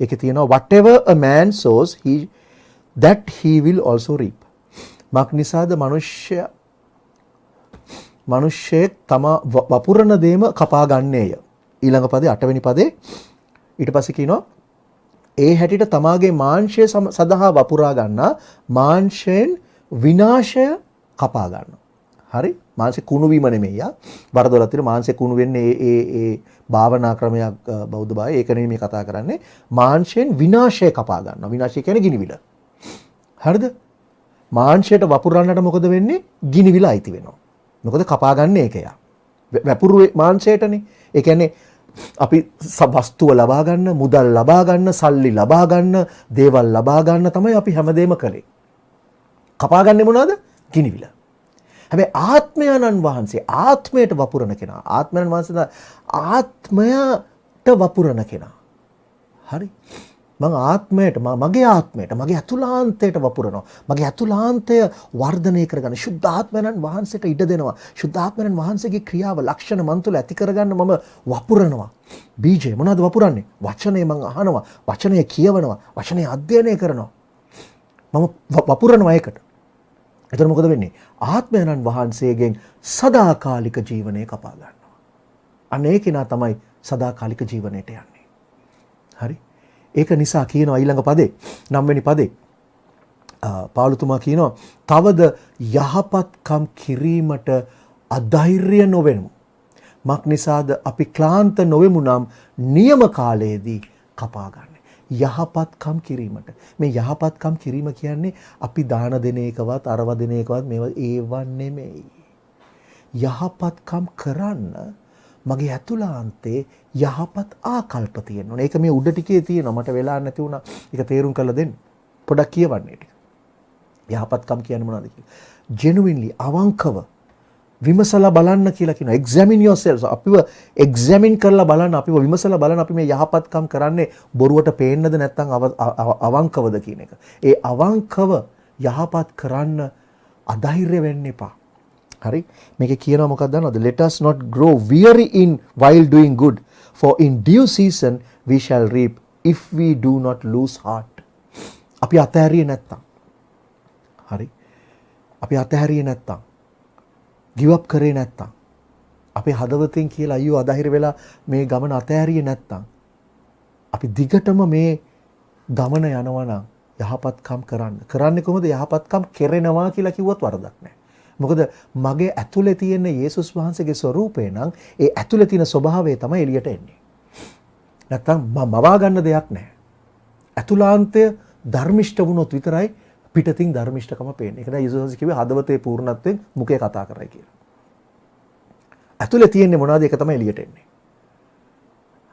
ඒකේ තියෙනවා whatever a man sows he will also reap. මක් නිසාද මිනිස්සෙක් තම වපුරන දේම කපා ගන්නේය. ඊළඟ පදේ 8 වෙනි පදේ ඊට පස්සේ කියනවා ඒ හැටියට තමාගේ මාංශය සඳහා වපුරා ගන්නා මාංශයෙන් විනාශය කපා ගන්නවා. හරි? මාංශේ කුණු වීම නෙමෙයි. වරදොල තියෙන මාංශේ කුණු වෙන්නේ ඒ භාවනා ක්‍රමයක් බෞද්ධ භාවය. ඒක නෙමෙයි මේ කතා කරන්නේ. මාංශයෙන් විනාශය කපා ගන්නවා. විනාශය කියන්නේ ගිනිවිල. හරිද? මාංශයට වපුරන්නට මොකද වෙන්නේ? ගිනිවිල අයිති වෙනවා. මොකද කපා ගන්න ඒකය. වැපුරු මාංශයටනේ. ඒ කියන්නේ අපි වස්තුව ලබා ගන්න, මුදල් ලබා ගන්න, සල්ලි ලබා ගන්න, දේවල් ලබා ගන්න තමයි අපි හැමදේම කළේ. කපා ගන්නේ මොනවද? ගිනිවිල. හැබැයි ආත්මයන්න් වහන්සේ ආත්මයට වපුරන කෙනා, ආත්මයන් වහන්සේ ආත්මයට වපුරන කෙනා. හරි? මම ආත්මයට, මගේ ආත්මයට, මගේ අතුලාන්තයට වපුරනවා. මගේ අතුලාන්තය වර්ධනය කරගන්න ශුද්ධ ආත්මයන් වහන්සේට ඉඩ දෙනවා. ශුද්ධ ආත්මයන් වහන්සේගේ ක්‍රියාව ලක්ෂණ මන් තුළ ඇති කරගන්න මම වපුරනවා. බීජය මොනවද වපුරන්නේ? වචනේ මම අහනවා, වචනය කියවනවා, වචනය අධ්‍යයනය කරනවා. මම වපුරනවා ඒකට. එතකොට මොකද වෙන්නේ? ආත්මයන් වහන්සේගෙන් සදාකාලික ජීවනය කපා ගන්නවා. අන්න ඒ කෙනා තමයි සදාකාලික ජීවනයට යන්නේ. හරි? ඒක නිසා කියනවා ඊළඟ පදේ 9 වෙනි පදේ පාවුලතුමා කියනවා තවද යහපත්කම් කිරීමට අධෛර්ය නොවෙමු. මක් නිසාද අපි ක්ලාන්ත නොවෙමු නම් නියම කාලයේදී කපා ගන්න. යහපත්කම් කිරීමට. මේ යහපත්කම් කිරීම කියන්නේ අපි දාන දෙන එකවත් අරව දෙන එකවත් මේවා ඒව නෙමෙයි. යහපත්කම් කරන්න මගේ ඇතුළාන්තේ යහපත් ආකල්ප තියෙනවා. ඒක මේ උඩ ටිකේ තියෙනවා. මට වෙලා නැති වුණා. ඒක තේරුම් කරලා දෙන්න. පොඩක් කියවන්න ඒක. යහපත්කම් කියන්නේ මොනවද කියලා. genuinely අවංකව විමසලා බලන්න කියලා කියනවා. examine yourselves. අපිව examine කරලා බලන්න, අපිව විමසලා බලන්න අපි මේ යහපත්කම් කරන්නේ බොරුවට පේන්නද නැත්නම් අවංකවද කියන එක. ඒ අවංකව යහපත් කරන්න අධෛර්ය වෙන්න එපා. හරි? මේකේ කියනවා මොකක්ද දන්නවද? Let us not grow weary in while doing good, for in due season we shall reap if we do not lose heart. අපි අතහැරියේ නැත්තම්. හරි? අපි අතහැරියේ නැත්තම්. give up කරේ නැත්තම්. අපේ හදවතින් කියලා අයියෝ අධෛර්ය වෙලා මේ ගමන අතහැරියේ නැත්තම්. අපි දිගටම මේ ගමන යනවා නම් යහපත්කම් කරන්න. කරන්නේ කොහොමද? යහපත්කම් කෙරෙනවා කියලා කිව්වත් වරදක් නැහැ. මොකද මගේ ඇතුලේ තියෙන යේසුස් වහන්සේගේ ස්වરૂපය නම් ඒ ඇතුලේ තියෙන ස්වභාවය තමයි එළියට එන්නේ. නැත්තම් මවා ගන්න දෙයක් නැහැ. ඇතුලාන්තය ධර්මිෂ්ඨ වුණොත් විතරයි පිටතින් ධර්මිෂ්ඨකම පේන්නේ. ඒකයි යේසුස් වහන්සේ කිව්වේ හදවතේ පූර්ණත්වයෙන් මුඛේ කතා කරයි කියලා. ඇතුලේ තියෙන්නේ මොනවද? ඒක තමයි එළියට එන්නේ.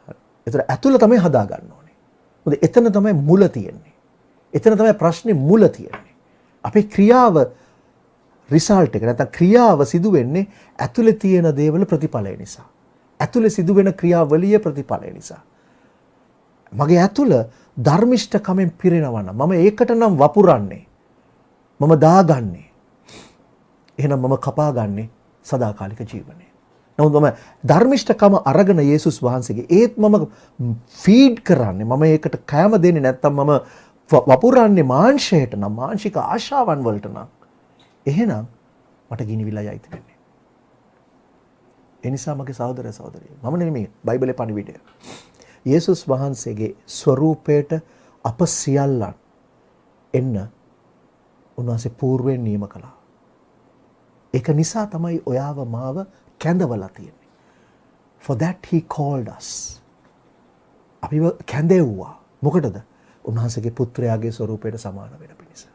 හරි. ඒතර ඇතුල තමයි හදා ගන්න ඕනේ. මොකද එතන තමයි මුල තියෙන්නේ. එතන තමයි ප්‍රශ්නේ මුල තියෙන්නේ. අපේ ක්‍රියාව රිසල්ට් එක නැත්නම් ක්‍රියාව සිදු වෙන්නේ ඇතුලේ තියෙන දේවල ප්‍රතිඵලය නිසා. ඇතුලේ සිදු වෙන ක්‍රියාවලිය ප්‍රතිඵලය නිසා. මගේ ඇතුල ධර්මිෂ්ඨකමෙන් පිරෙනවා නම් මම ඒකට නම් වපුරන්නේ. මම දාගන්නේ. එහෙනම් මම කපාගන්නේ සදාකාලික ජීවනය. නමුත් මම ධර්මිෂ්ඨකම අරගෙන යේසුස් වහන්සේගේ ඒත් මම ෆීඩ් කරන්නේ. මම ඒකට කෑම දෙන්නේ නැත්නම් මම වපුරන්නේ මාංශයට නම් මාංශික ආශාවන් වලට නම් එහෙනම් මට ගිනිවිලයි අයිති වෙන්නේ. ඒ නිසා මගේ සහෝදර සහෝදරිය මම නෙමෙයි බයිබලේ පණිවිඩය. යේසුස් වහන්සේගේ ස්වરૂපයට අප සියල්ලන් එන්න උන්වහන්සේ పూర్වෙන් නියම කළා. ඒක නිසා තමයි ඔයාව මාව කැඳවලා තියෙන්නේ. For that he called us. අපිව කැඳෙව්වා. මොකටද? උන්වහන්සේගේ පුත්‍රයාගේ ස්වરૂපයට සමාන වෙන පිණිස.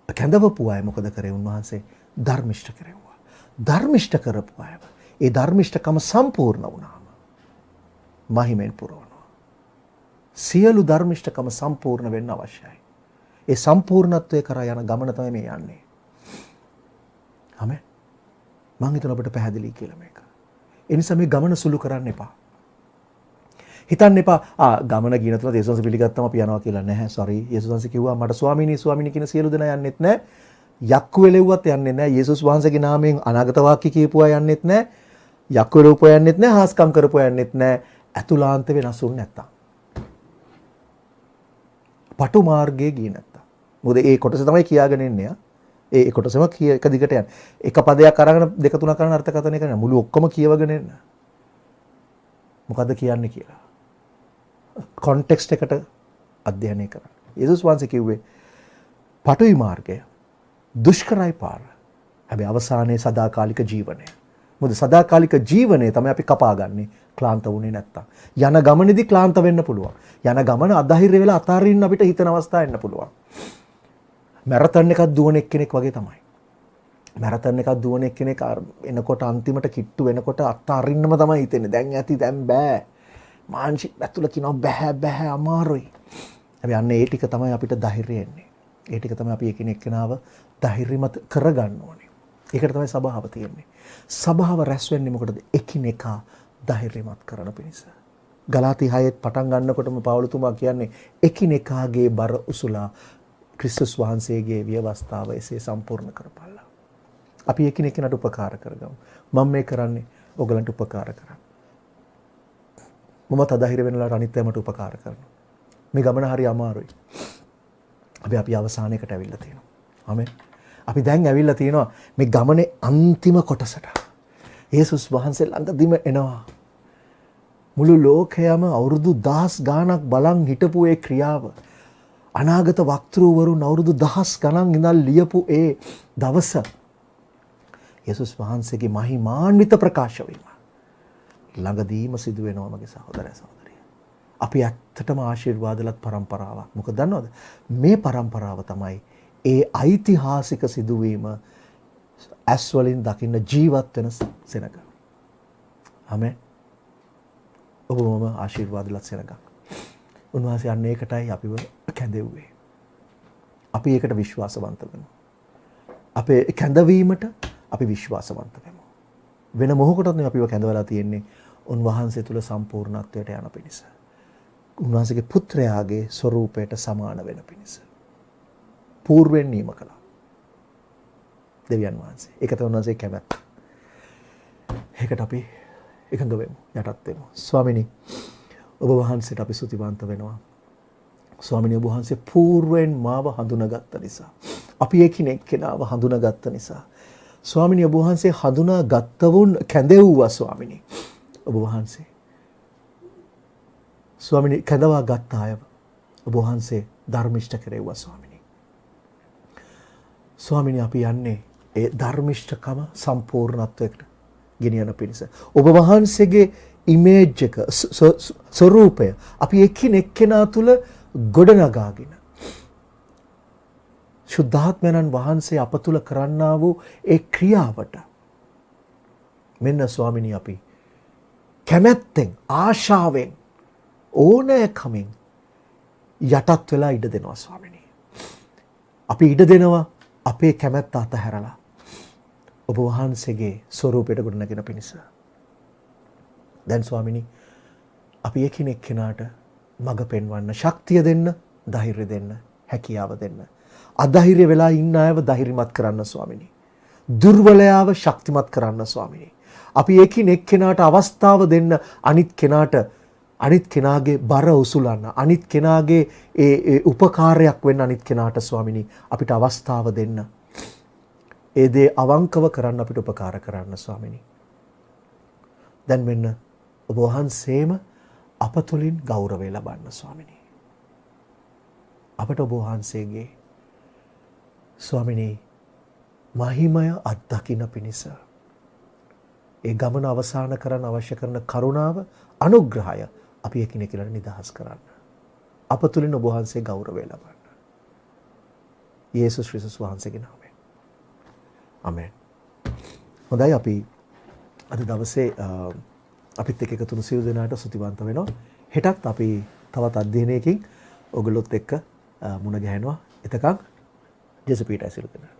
කැඳවපු අය මොකද කරේ? උන්වහන්සේ ධර්මිෂ්ඨ කෙරෙව්වා. ධර්මිෂ්ඨ කරපු අය ඒ ධර්මිෂ්ඨකම සම්පූර්ණ වුණාම මහිමෙන් පුරවනවා. සියලු ධර්මිෂ්ඨකම සම්පූර්ණ වෙන්න අවශ්‍යයි. ඒ සම්පූර්ණත්වයේ කරා යන ගමන තමයි මේ යන්නේ. ආමෙන්. මම හිතන අපිට පැහැදිලි කියලා මේක. ඒ නිසා මේ ගමන සුළු කරන්න එපා. හිතන්න එපා ගමන ගින තුන යේසුස් වහන්සේ පිළිගත්තම අපි යනවා කියලා. නැහැ. සෝරි. යේසුස් වහන්සේ කිව්වා මට ස්වාමීනි කියන සියලු දෙනා යන්නෙත් නැහැ. යක්කු වෙලෙව්වත් යන්නේ නැහැ. යේසුස් වහන්සේගේ නාමයෙන් අනාගත වාක්‍ය කියපුවා යන්නෙත් නැහැ. යක්කු රූප යන්නෙත් නැහැ, හාස්කම් කරපු යන්නෙත් නැහැ. ඇතුළාන්ත වෙනසුන් නැත්තම්. පටු මාර්ගයේ ගියේ නැත්තම්. මොකද ඒ කොටස තමයි කියාගෙන ඉන්නේ. ඒ කොටසම එක දිගට යන. එක පදයක් අරගෙන දෙක තුනක් කරන අර්ථකථනය කරන මුළු ඔක්කොම කියවගෙන එන්න. මොකද්ද කියන්නේ කියලා. කොන්ටෙක්ස්ට් එකට අධ්‍යයනය කරන්න. යේසුස් වහන්සේ කිව්වේ පටුයි මාර්ගය දුෂ්කරයි පාර. හැබැයි අවසානයේ සදාකාලික ජීවනය. මොකද සදාකාලික ජීවනය තමයි අපි කපාගන්නේ ක්ලාන්ත වුණේ නැත්තම්. යන ගමනේදී ක්ලාන්ත වෙන්න පුළුවන්. යන ගමන අධෛර්ය වෙලා අතාරින්න අපිට හිතන අවස්ථා එන්න පුළුවන්. මැරතන් එකක් දුවන එක්කෙනෙක් වගේ තමයි. මැරතන් එකක් දුවන එක්කෙනෙක් එනකොට අන්තිමට කිට්ටු වෙනකොට අතාරින්නම තමයි හිතෙන්නේ. දැන් ඇති දැන් බෑ. මානසික ඇතුළ කියනවා බෑ අමාරුයි. හැබැයි අන්න ඒ ටික තමයි අපිට ධෛර්යය එන්නේ. ඒ ටික තමයි අපි එකිනෙක කෙනාව ධෛර්යමත් කරගන්න ඕනේ. ඒකට තමයි සබාව තියෙන්නේ. සබාව රැස් වෙන්නේ මොකටද? එකිනෙකා ධෛර්යමත් කරන පිණිස. ගලාති 6 පටන් ගන්නකොටම පවුලතුමා කියන්නේ එකිනෙකාගේ බර උසුලා ක්‍රිස්තුස් වහන්සේගේ ව්‍යවස්ථාව එසේ සම්පූර්ණ කරපළා. අපි එකිනෙකනට උපකාර කරගමු. මම මේ කරන්නේ ඔයගලන්ට උපකාර කරන්න. මම තදහිර වෙනලා අනිත්‍යමට උපකාර කරනවා. මේ ගමන හරි අමාරුයි. අපි අවසානයකට ඇවිල්ලා තියෙනවා. ආමෙන්. අපි දැන් ඇවිල්ලා තියෙනවා මේ ගමනේ අන්තිම කොටසට. යේසුස් වහන්සේ ළඟදීම එනවා. මුළු ලෝකයම අවුරුදු 1000 ගාණක් බලන් හිටපු ඒ ක්‍රියාව අනාගත වක්තෘවරුන් අවුරුදු 1000 ගණන් ඉඳන් ලියපු ඒ දවස යේසුස් වහන්සේගේ මහිමාන්විත ප්‍රකාශ වීම ළඟදීම සිදු වෙනවා මගේ සහෝදරයා සහෝදරිය. අපි ඇත්තටම ආශිර්වාදලත් පරම්පරාවක්. මොකද දන්නවද? මේ පරම්පරාව තමයි ඒ ඓතිහාසික සිදුවීම ඇස් වලින් දකින්න ජීවත් වෙන සෙනඟ. ආමෙන්. ඔබම ආශිර්වාදලත් සෙනඟක්. උන්වහන්සේ අන්න ඒකටයි අපිව කැඳෙව්වේ. අපි ඒකට විශ්වාසවන්ත වෙමු. අපේ කැඳවීමට අපි විශ්වාසවන්ත වෙමු. වෙන මොහොකටත් නෙවෙයි අපිව කැඳවලා තියෙන්නේ උන්වහන්සේ තුල සම්පූර්ණත්වයට යන පිණිස. උන්වහන්සේගේ පුත්‍රයාගේ ස්වරූපයට සමාන වෙන පිණිස. పూర్වෙන් නියම කළා. දෙවියන් වහන්සේ. ඒක තමයි උන්වහන්සේ කැමැත්ත. ඒකට අපි එකඟ වෙමු, යටත් වෙමු. ස්වාමිනී ඔබ වහන්සේට අපි ස්තුතිවන්ත වෙනවා. ස්වාමිනී ඔබ වහන්සේ పూర్වෙන් මාව හඳුනාගත්ත නිසා. අපි එකිනෙක කෙනාව හඳුනාගත්ත නිසා. ස්වාමිනී ඔබ වහන්සේ හඳුනාගත්තවුන් කැඳෙව්වා ස්වාමිනී. ඔබ වහන්සේ ස්වාමිනී කැඳවා ගත්ත අය ඔබ වහන්සේ ධර්මිෂ්ඨ කෙරෙව්වා ස්වාමිනී. ස්වාමිනී අපි යන්නේ ඒ ධර්මිෂ්ඨකම සම්පූර්ණත්වයට ගෙනියන පිණිස. ඔබ වහන්සේගේ ඉමේජ් එක ස්වරූපය අපි එකිනෙක කෙනා තුළ ගොඩනගාගෙන ශුද්ධාත්මයන්න් වහන්සේ අප තුළ කරන්නා වූ ඒ ක්‍රියාවට මෙන්න ස්වාමිනී අපි කැමැත්තෙන් ආශාවෙන් ඕනෑකමින් යටත් වෙලා ඉඩ දෙනවා ස්වාමිනී. අපි ඉඩ දෙනවා අපේ කැමැත්ත අතහැරලා ඔබ වහන්සේගේ ස්වරූපයට ගොඩනගෙන පිණිස. දැන් ස්වාමිනී අපි එකිනෙක කෙනාට මඟ පෙන්වන්න ශක්තිය දෙන්න, ධෛර්යය දෙන්න, හැකියාව දෙන්න. අධෛර්ය වෙලා ඉන්න අයව ධෛර්යමත් කරන්න ස්වාමිනී. දුර්වලයාව ශක්තිමත් කරන්න ස්වාමිනී. අපි එකිනෙක කෙනාට අවස්ථාව දෙන්න, අනිත් කෙනාගේ බර උසුලන්න, අනිත් කෙනාගේ ඒ උපකාරයක් වෙන්න අනිත් කෙනාට ස්වාමිනී අපිට අවස්ථාව දෙන්න. ඒ දේ අවංකව කරන්න අපිට උපකාර කරන්න ස්වාමිනී. දැන් මෙන්න ඔබ වහන්සේම අප තුළින් ගෞරවය ලබන්න ස්වාමිනී. අපට ඔබ වහන්සේගේ ස්වාමිනී මහිමය අත්දකින්න පිණිස ඒ ගමන අවසන් කරන්න අවශ්‍ය කරන කරුණාව, අනුග්‍රහය අපි එකිනෙකට නිදහස් කරන්න. අප තුළින් ඔබ වහන්සේ ගෞරවය ලබන්න. යේසුස් ක්‍රිස්තුස් වහන්සේගේ නාමයෙන්. ආමෙන්. හොඳයි අපි අද දවසේ අපිත් එක්ක එකතුණු සියලු දෙනාට ස්තුතිවන්ත වෙනවා. හෙටත් අපි තවත් අධ්‍යයනයකින් ඔයගොල්ලොත් එක්ක මුණ ගැහෙනවා. එතකන් ජේසුස් පීඨයි සියලු දෙනා.